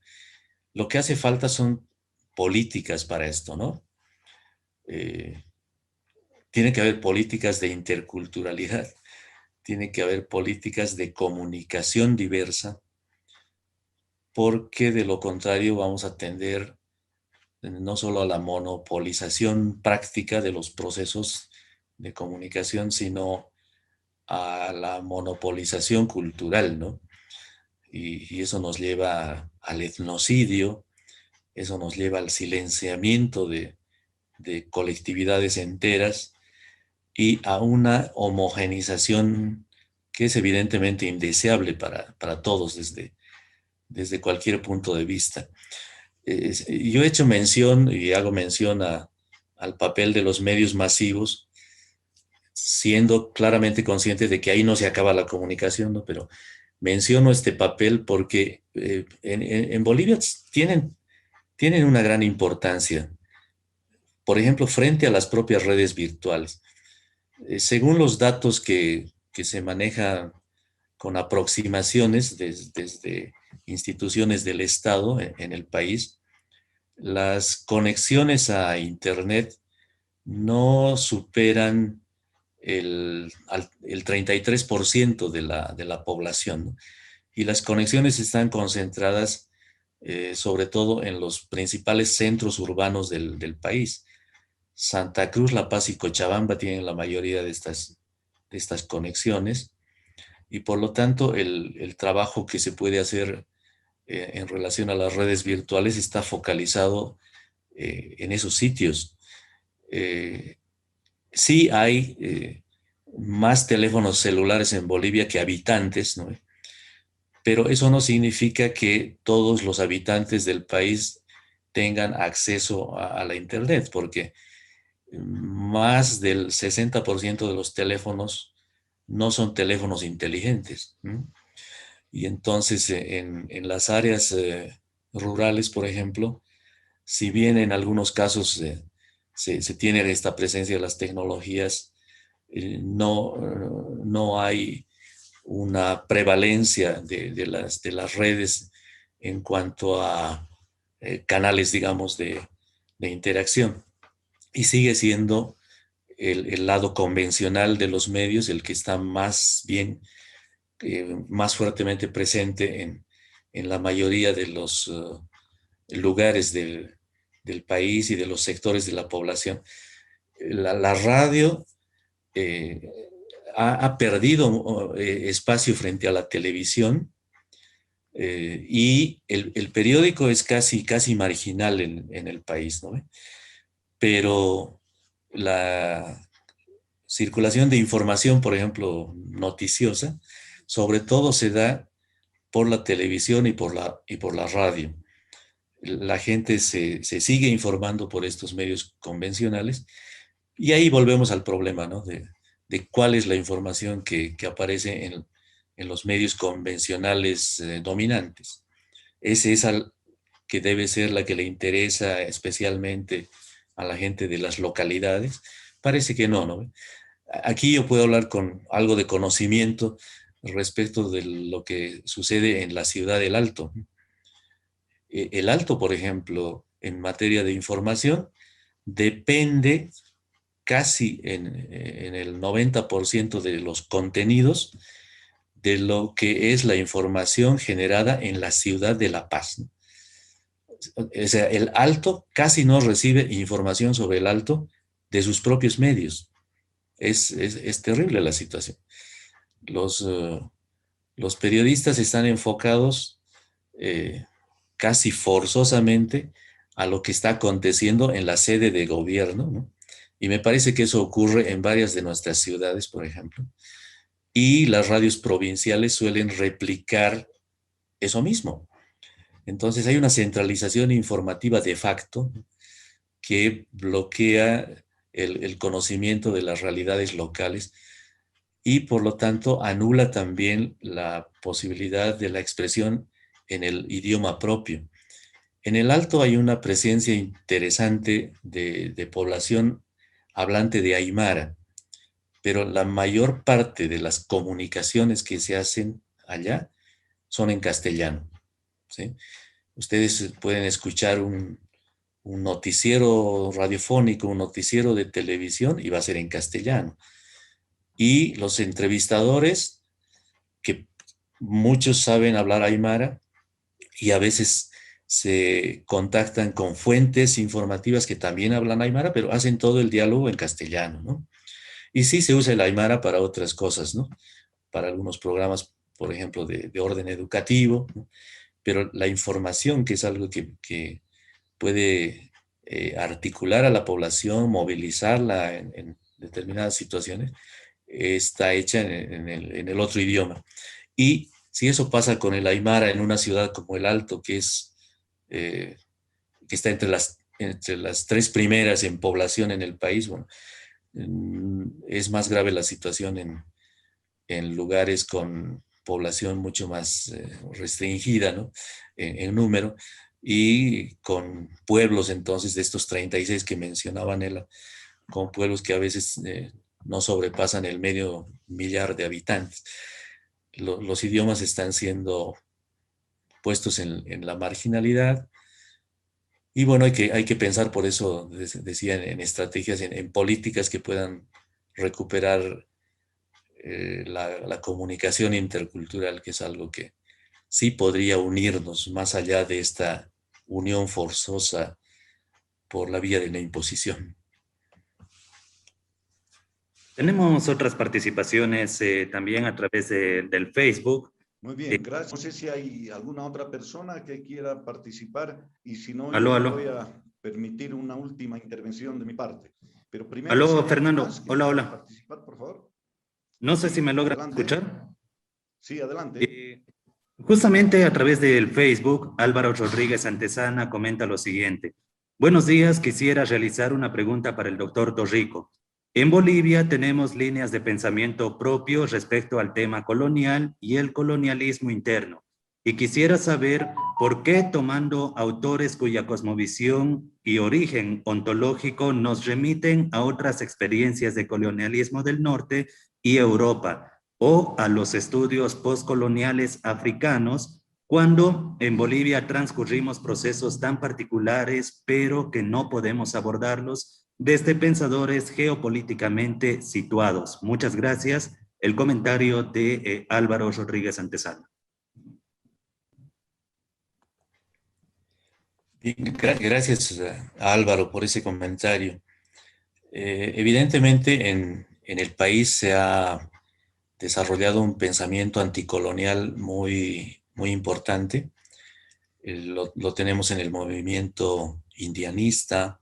Lo que hace falta son políticas para esto, ¿no? Tiene que haber políticas de interculturalidad, tiene que haber políticas de comunicación diversa, porque de lo contrario vamos a tender no solo a la monopolización práctica de los procesos de comunicación, sino a la monopolización cultural, ¿no? Y eso nos lleva al etnocidio, eso nos lleva al silenciamiento de colectividades enteras y a una homogenización que es evidentemente indeseable para todos desde cualquier punto de vista. Yo he hecho mención y hago mención al papel de los medios masivos, siendo claramente consciente de que ahí no se acaba la comunicación, ¿no? Pero menciono este papel porque en Bolivia tienen una gran importancia. Por ejemplo, frente a las propias redes virtuales. Según los datos que se manejan con aproximaciones desde instituciones del Estado en el país, las conexiones a Internet no superan el 33% de la población, ¿no? Y las conexiones están concentradas sobre todo en los principales centros urbanos del país. Santa Cruz, La Paz y Cochabamba tienen la mayoría de estas conexiones y por lo tanto el trabajo que se puede hacer en relación a las redes virtuales está focalizado en esos sitios. Sí hay más teléfonos celulares en Bolivia que habitantes, ¿no? Pero eso no significa que todos los habitantes del país tengan acceso a la Internet, porque más del 60% de los teléfonos no son teléfonos inteligentes. Y entonces en las áreas rurales, por ejemplo, si bien en algunos casos se tiene esta presencia de las tecnologías, no hay una prevalencia de las redes en cuanto a canales, digamos, de interacción. Y sigue siendo el lado convencional de los medios el que está más bien, más fuertemente presente en la mayoría de los lugares del país y de los sectores de la población. La radio ha perdido espacio frente a la televisión, y el periódico es casi marginal en el país, ¿no? Pero la circulación de información, por ejemplo, noticiosa, sobre todo se da por la televisión y por la radio. La gente se sigue informando por estos medios convencionales, y ahí volvemos al problema, ¿no? De cuál es la información que aparece en los medios convencionales dominantes. Es esa que debe ser la que le interesa especialmente a la gente de las localidades. Parece que no, ¿no? Aquí yo puedo hablar con algo de conocimiento respecto de lo que sucede en la ciudad del Alto. El Alto, por ejemplo, en materia de información, depende casi en el 90% de los contenidos de lo que es la información generada en la ciudad de La Paz, ¿no? O sea, el Alto casi no recibe información sobre el Alto de sus propios medios. Es terrible la situación. Los periodistas están enfocados casi forzosamente a lo que está aconteciendo en la sede de gobierno, ¿no? Y me parece que eso ocurre en varias de nuestras ciudades, por ejemplo. Y las radios provinciales suelen replicar eso mismo. Entonces hay una centralización informativa de facto que bloquea el conocimiento de las realidades locales y por lo tanto anula también la posibilidad de la expresión en el idioma propio. En el Alto hay una presencia interesante de población hablante de aymara, pero la mayor parte de las comunicaciones que se hacen allá son en castellano, ¿sí? Ustedes pueden escuchar un noticiero radiofónico, un noticiero de televisión, y va a ser en castellano. Y los entrevistadores, que muchos saben hablar aymara, y a veces se contactan con fuentes informativas que también hablan aymara, pero hacen todo el diálogo en castellano, ¿no? Y sí se usa el aymara para otras cosas, ¿no? Para algunos programas, por ejemplo, de orden educativo, ¿no? Pero la información, que es algo que puede articular a la población, movilizarla en determinadas situaciones, está hecha en el otro idioma. Y si eso pasa con el aymara en una ciudad como el Alto, que está entre las tres primeras en población en el país, bueno, es más grave la situación en lugares con población mucho más restringida, ¿no? En número, y con pueblos entonces de estos 36 que mencionaba Nela, con pueblos que a veces no sobrepasan el medio millar de habitantes. Los idiomas están siendo puestos en la marginalidad, y bueno, hay que pensar, por eso decía, en estrategias, en políticas que puedan recuperar la comunicación intercultural, que es algo que sí podría unirnos más allá de esta unión forzosa por la vía de la imposición. Tenemos otras participaciones también a través del Facebook. Muy bien, gracias. No sé si hay alguna otra persona que quiera participar, y si no, Aló, yo aló. voy a permitir una última intervención de mi parte. Pero primero, Aló, si hay alguien Fernando. más que Hola, quiera hola. participar, por favor. No sé Sí, si me logran adelante. escuchar. Sí, adelante. Justamente a través del Facebook, Álvaro Rodríguez Antesana comenta lo siguiente: Buenos días, quisiera realizar una pregunta para el doctor Torrico. En Bolivia tenemos líneas de pensamiento propio respecto al tema colonial y el colonialismo interno. Y quisiera saber por qué, tomando autores cuya cosmovisión y origen ontológico nos remiten a otras experiencias de colonialismo del norte y Europa, o a los estudios postcoloniales africanos, cuando en Bolivia transcurrimos procesos tan particulares, pero que no podemos abordarlos desde pensadores geopolíticamente situados. Muchas gracias. El comentario de Álvaro Rodríguez Antezana. Bien, gracias a Álvaro por ese comentario. Evidentemente en el país se ha desarrollado un pensamiento anticolonial muy importante. Lo tenemos en el movimiento indianista,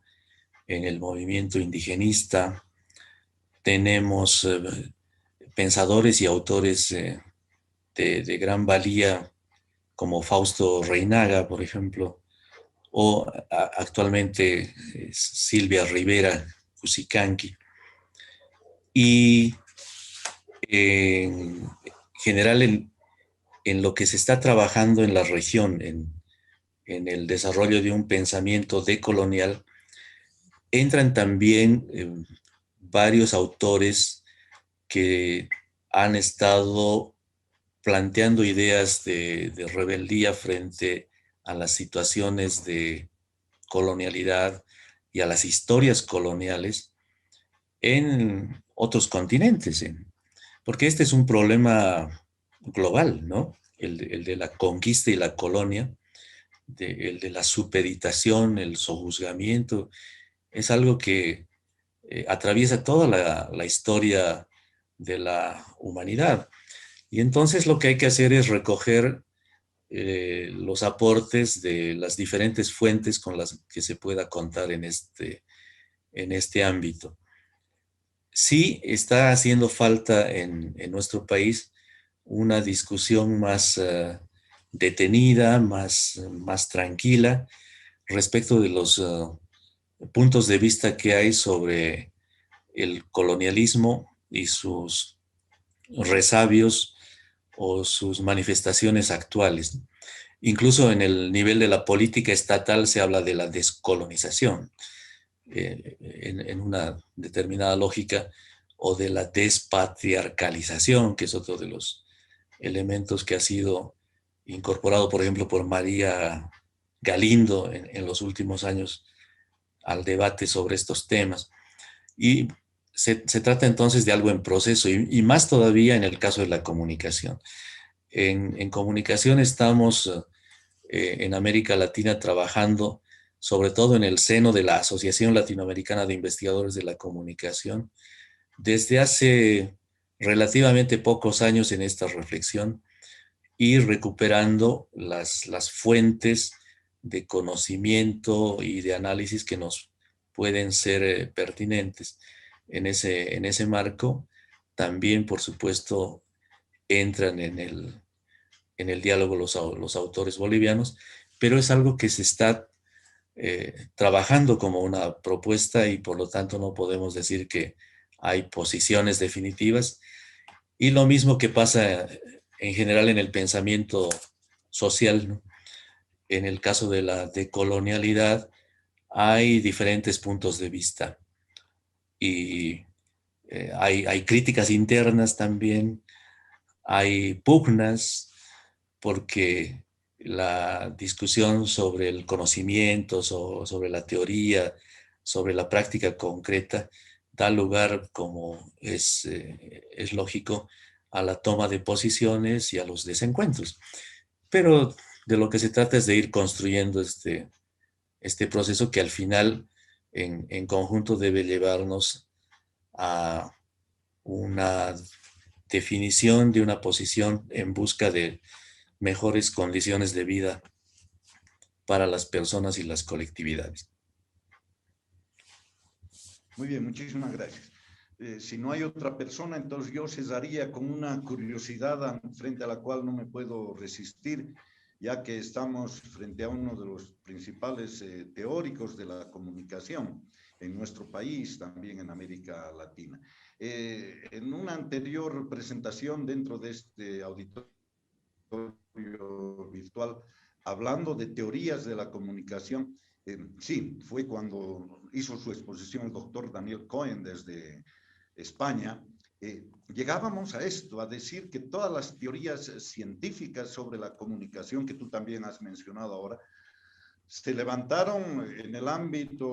en el movimiento indigenista. Tenemos pensadores y autores de gran valía como Fausto Reinaga, por ejemplo, o actualmente Silvia Rivera Cusicanqui. Y en general en lo que se está trabajando en la región, en el desarrollo de un pensamiento decolonial, entran también varios autores que han estado planteando ideas de rebeldía frente a las situaciones de colonialidad y a las historias coloniales en otros continentes, porque este es un problema global, ¿no? El de la conquista y la colonia, el de la supeditación, el sojuzgamiento, es algo que atraviesa toda la historia de la humanidad. Y entonces lo que hay que hacer es recoger los aportes de las diferentes fuentes con las que se pueda contar en este ámbito. Sí está haciendo falta en nuestro país una discusión más detenida, más tranquila respecto de los puntos de vista que hay sobre el colonialismo y sus resabios o sus manifestaciones actuales. Incluso en el nivel de la política estatal se habla de la descolonización, en una determinada lógica, o de la despatriarcalización, que es otro de los elementos que ha sido incorporado, por ejemplo, por María Galindo en los últimos años al debate sobre estos temas. Y se trata entonces de algo en proceso, y más todavía en el caso de la comunicación. En comunicación estamos en América Latina trabajando sobre todo en el seno de la Asociación Latinoamericana de Investigadores de la Comunicación, desde hace relativamente pocos años en esta reflexión y recuperando las fuentes de conocimiento y de análisis que nos pueden ser pertinentes. En ese marco, también, por supuesto, entran en el diálogo los autores bolivianos, pero es algo que se está trabajando como una propuesta y por lo tanto no podemos decir que hay posiciones definitivas. Y lo mismo que pasa en general en el pensamiento social, ¿no? En el caso de la decolonialidad hay diferentes puntos de vista y hay críticas internas también, hay pugnas, porque la discusión sobre el conocimiento, sobre la teoría, sobre la práctica concreta, da lugar, como es lógico, a la toma de posiciones y a los desencuentros. Pero de lo que se trata es de ir construyendo este proceso que al final en conjunto debe llevarnos a una definición de una posición en busca de mejores condiciones de vida para las personas y las colectividades. Muy bien, muchísimas gracias. Si no hay otra persona, entonces yo cesaría con una curiosidad frente a la cual no me puedo resistir. ya que estamos frente a uno de los principales teóricos de la comunicación en nuestro país, también en América Latina. En una anterior presentación dentro de este auditorio virtual, hablando de teorías de la comunicación, sí, fue cuando hizo su exposición el doctor Daniel Cohen desde España, llegábamos a esto, a decir que todas las teorías científicas sobre la comunicación que tú también has mencionado ahora, se levantaron en el ámbito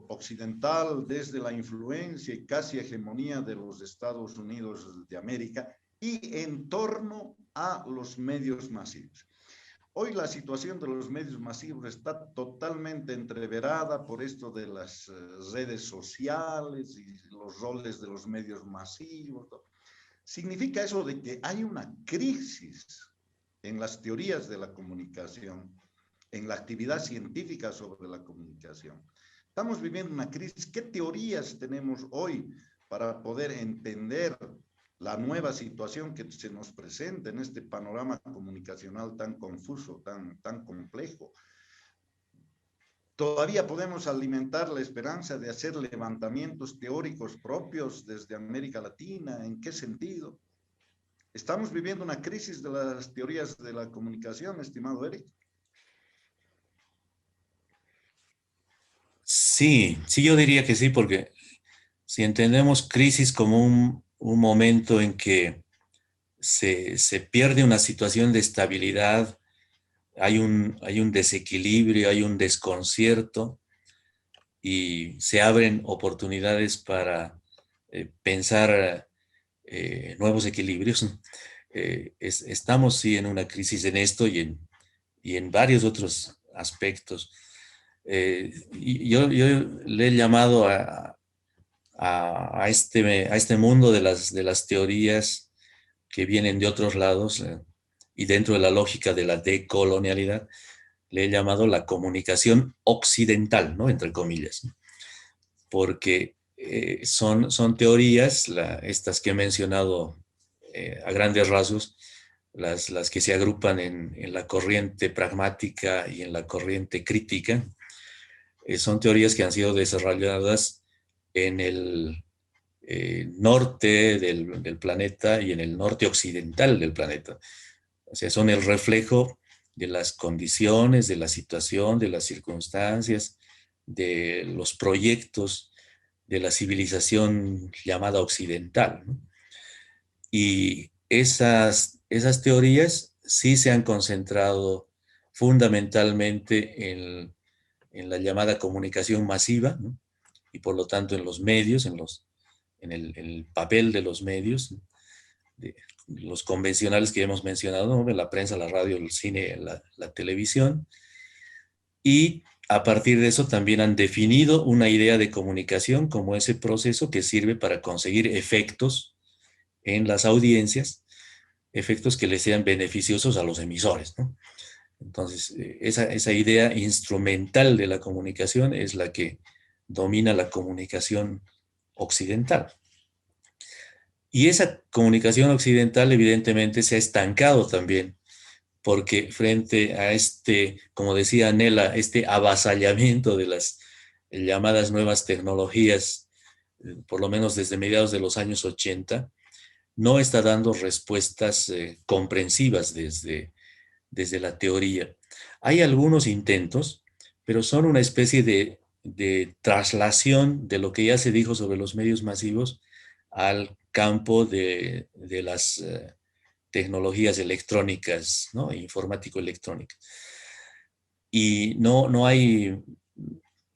occidental desde la influencia y casi hegemonía de los Estados Unidos de América y en torno a los medios masivos. Hoy la situación de los medios masivos está totalmente entreverada por esto de las redes sociales y los roles de los medios masivos. Significa eso de que hay una crisis en las teorías de la comunicación, en la actividad científica sobre la comunicación. Estamos viviendo una crisis. ¿Qué teorías tenemos hoy para poder entender la nueva situación que se nos presenta en este panorama comunicacional tan confuso, tan complejo? Todavía podemos alimentar la esperanza de hacer levantamientos teóricos propios desde América Latina. ¿En qué sentido? ¿Estamos viviendo una crisis de las teorías de la comunicación, estimado Eric? Sí, sí, yo diría que sí, porque si entendemos crisis como un momento en que se pierde una situación de estabilidad, hay un desequilibrio, hay un desconcierto y se abren oportunidades para pensar nuevos equilibrios. Estamos sí en una crisis en esto y en varios otros aspectos. Yo le he llamado a este mundo de las teorías que vienen de otros lados y dentro de la lógica de la decolonialidad, le he llamado la comunicación occidental, ¿no? Entre comillas, ¿no? Porque son teorías, estas que he mencionado a grandes rasgos, las que se agrupan en la corriente pragmática y en la corriente crítica, son teorías que han sido desarrolladas en el norte del planeta y en el norte occidental del planeta. O sea, son el reflejo de las condiciones, de la situación, de las circunstancias, de los proyectos de la civilización llamada occidental, ¿no? Y esas teorías sí se han concentrado fundamentalmente en la llamada comunicación masiva, ¿no? Y por lo tanto en los medios, en el papel de los medios, de los convencionales que hemos mencionado, ¿no? La prensa, la radio, el cine, la televisión. Y a partir de eso también han definido una idea de comunicación como ese proceso que sirve para conseguir efectos en las audiencias, efectos que les sean beneficiosos a los emisores, ¿no? Entonces, esa idea instrumental de la comunicación es la que domina la comunicación occidental. Y esa comunicación occidental evidentemente se ha estancado también, porque frente a como decía Nela, este avasallamiento de las llamadas nuevas tecnologías, por lo menos desde mediados de los años 80, no está dando respuestas comprensivas desde la teoría. Hay algunos intentos, pero son una especie de traslación de lo que ya se dijo sobre los medios masivos al campo de las tecnologías electrónicas, ¿no? Informático-electrónicas. Y no hay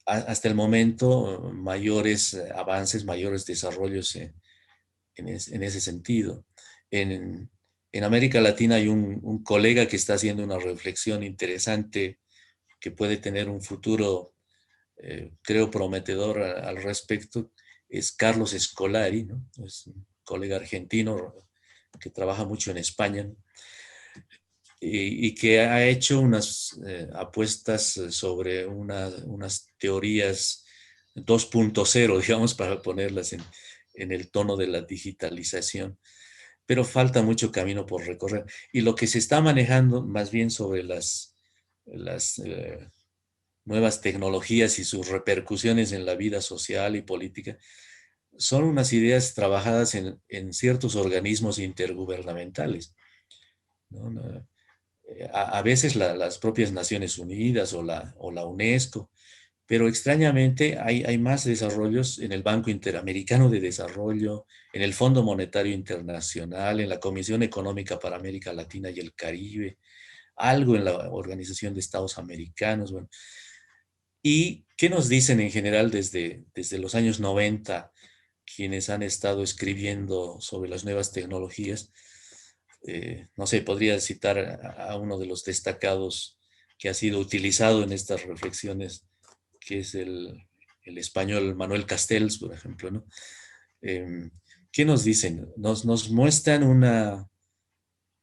hasta el momento mayores avances, mayores desarrollos en ese sentido. En América Latina hay un colega que está haciendo una reflexión interesante que puede tener un futuro, creo, prometedor al respecto. Es Carlos Scolari, ¿no? Es un colega argentino que trabaja mucho en España, ¿no? Y que ha hecho unas apuestas sobre unas teorías 2.0, digamos, para ponerlas en el tono de la digitalización, pero falta mucho camino por recorrer. Y lo que se está manejando más bien sobre las nuevas tecnologías y sus repercusiones en la vida social y política, son unas ideas trabajadas en ciertos organismos intergubernamentales, ¿no? A veces las propias Naciones Unidas o la UNESCO, pero extrañamente hay más desarrollos en el Banco Interamericano de Desarrollo, en el Fondo Monetario Internacional, en la Comisión Económica para América Latina y el Caribe, algo en la Organización de Estados Americanos. Bueno. ¿Y qué nos dicen en general desde los años 90 quienes han estado escribiendo sobre las nuevas tecnologías? No sé, podría citar a uno de los destacados que ha sido utilizado en estas reflexiones, que es el español Manuel Castells, por ejemplo, ¿no? ¿Qué nos dicen? Nos muestran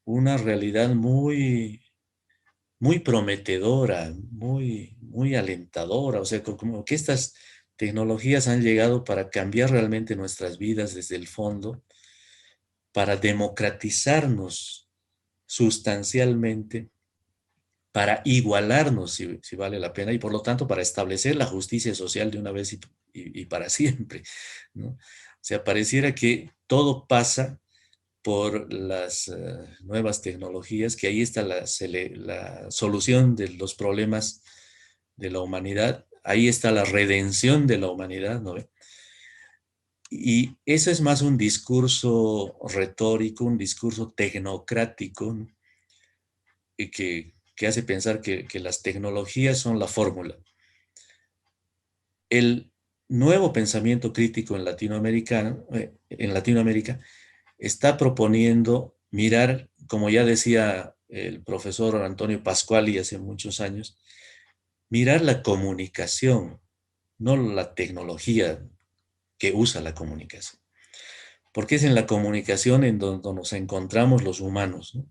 una realidad muy prometedora, muy alentadora, o sea, como que estas tecnologías han llegado para cambiar realmente nuestras vidas desde el fondo, para democratizarnos sustancialmente, para igualarnos, si vale la pena, y por lo tanto para establecer la justicia social de una vez y para siempre, ¿no? O sea, pareciera que todo pasa por las nuevas tecnologías, que ahí está la solución de los problemas de la humanidad, ahí está la redención de la humanidad, ¿no? Y eso es más un discurso retórico, un discurso tecnocrático, ¿no? Y que hace pensar que las tecnologías son la fórmula. El nuevo pensamiento crítico en Latinoamérica está proponiendo mirar, como ya decía el profesor Antonio Pascuali hace muchos años, mirar la comunicación, no la tecnología que usa la comunicación. Porque es en la comunicación en donde nos encontramos los humanos, ¿no?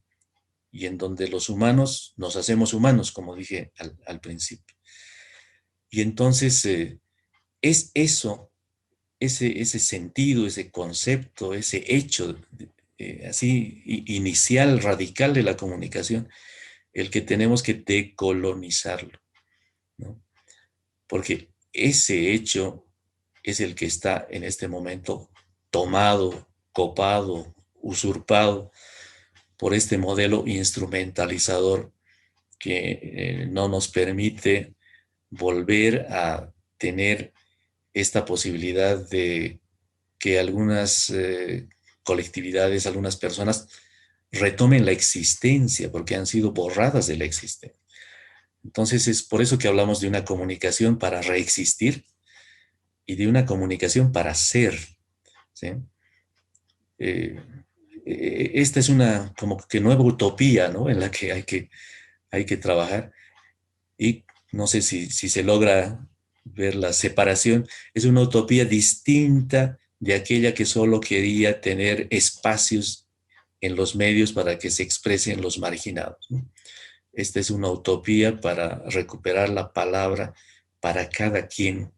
Y en donde los humanos nos hacemos humanos, como dije al principio. Y entonces es eso, ese sentido, ese concepto, ese hecho así inicial, radical de la comunicación, el que tenemos que decolonizarlo, ¿no? Porque ese hecho es el que está en este momento tomado, copado, usurpado por este modelo instrumentalizador que no nos permite volver a tener esta posibilidad de que algunas colectividades, algunas personas retomen la existencia, porque han sido borradas de la existencia. Entonces es por eso que hablamos de una comunicación para reexistir y de una comunicación para ser, ¿sí? Esta es una como que nueva utopía, ¿no? En la que hay que trabajar, y no sé si se logra ver la separación. Es una utopía distinta de aquella que solo quería tener espacios en los medios para que se expresen los marginados, ¿no? Esta es una utopía para recuperar la palabra para cada quien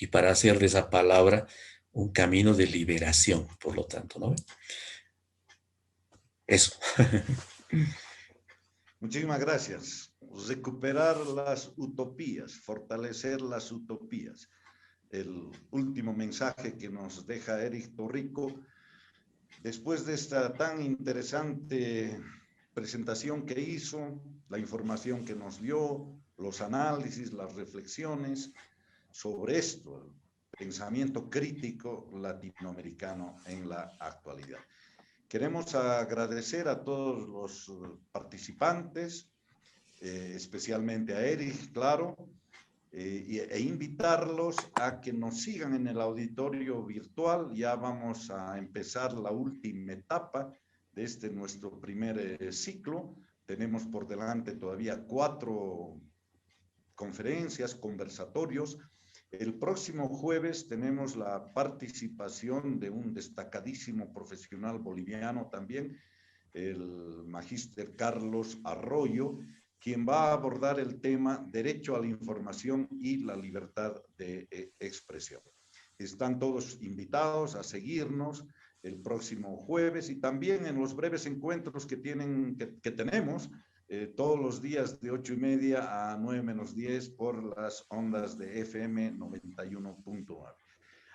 y para hacer de esa palabra un camino de liberación, por lo tanto, ¿no? Eso. Muchísimas gracias. Recuperar las utopías, fortalecer las utopías. El último mensaje que nos deja Eric Torrico, después de esta tan interesante presentación que hizo, la información que nos dio, los análisis, las reflexiones sobre esto, el pensamiento crítico latinoamericano en la actualidad. Queremos agradecer a todos los participantes, especialmente a Eric, claro, e invitarlos a que nos sigan en el auditorio virtual. Ya vamos a empezar la última etapa de este nuestro primer ciclo. Tenemos por delante todavía 4 conferencias, conversatorios. El próximo jueves tenemos la participación de un destacadísimo profesional boliviano también, el magíster Carlos Arroyo, quien va a abordar el tema derecho a la información y la libertad de expresión. Están todos invitados a seguirnos el próximo jueves y también en los breves encuentros que tenemos todos los días de 8:30 a 9:10 por las ondas de FM 91.9.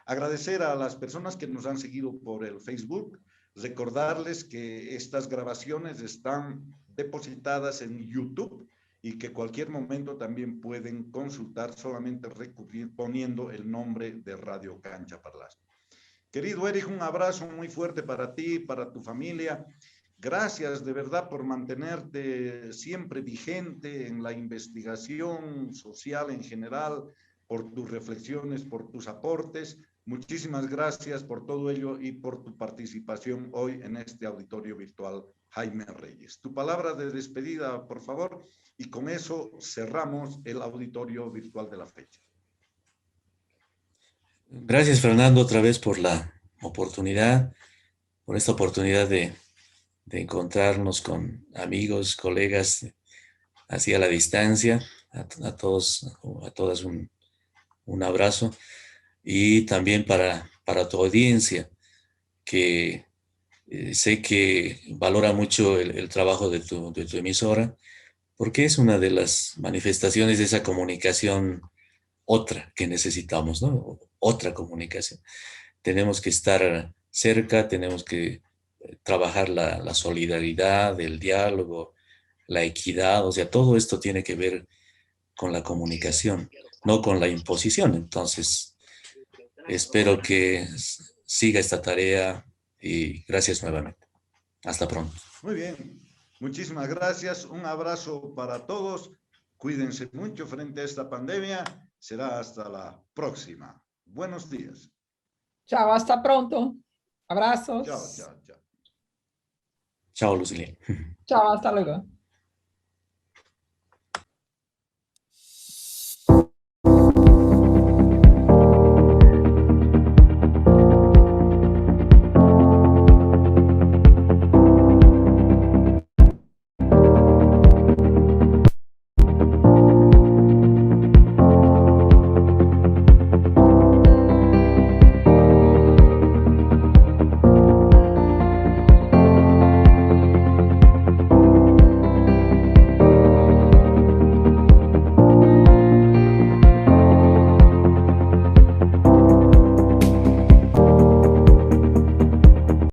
Agradecer a las personas que nos han seguido por el Facebook, recordarles que estas grabaciones están depositadas en YouTube y que cualquier momento también pueden consultar, solamente recurrir poniendo el nombre de Radio Cancha Parlace. Querido Eric, un abrazo muy fuerte para ti, para tu familia. Gracias de verdad por mantenerte siempre vigente en la investigación social en general, por tus reflexiones, por tus aportes. Muchísimas gracias por todo ello y por tu participación hoy en este auditorio virtual, Jaime Reyes. Tu palabra de despedida, por favor, y con eso cerramos el auditorio virtual de la fecha. Gracias, Fernando, otra vez por la oportunidad, por esta oportunidad de encontrarnos con amigos, colegas, así a la distancia. A todos, a todas un abrazo. Y también para tu audiencia, que sé que valora mucho el trabajo de tu emisora, porque es una de las manifestaciones de esa comunicación otra que necesitamos, ¿no? Otra comunicación. Tenemos que estar cerca, tenemos que trabajar la solidaridad, el diálogo, la equidad, o sea, todo esto tiene que ver con la comunicación, no con la imposición. Entonces, espero que siga esta tarea y gracias nuevamente. Hasta pronto. Muy bien, muchísimas gracias. Un abrazo para todos. Cuídense mucho frente a esta pandemia. Será hasta la próxima. Buenos días. Chao, hasta pronto. Abrazos. Chao, chao, chao. Chao, Lucilín. Chao, hasta luego.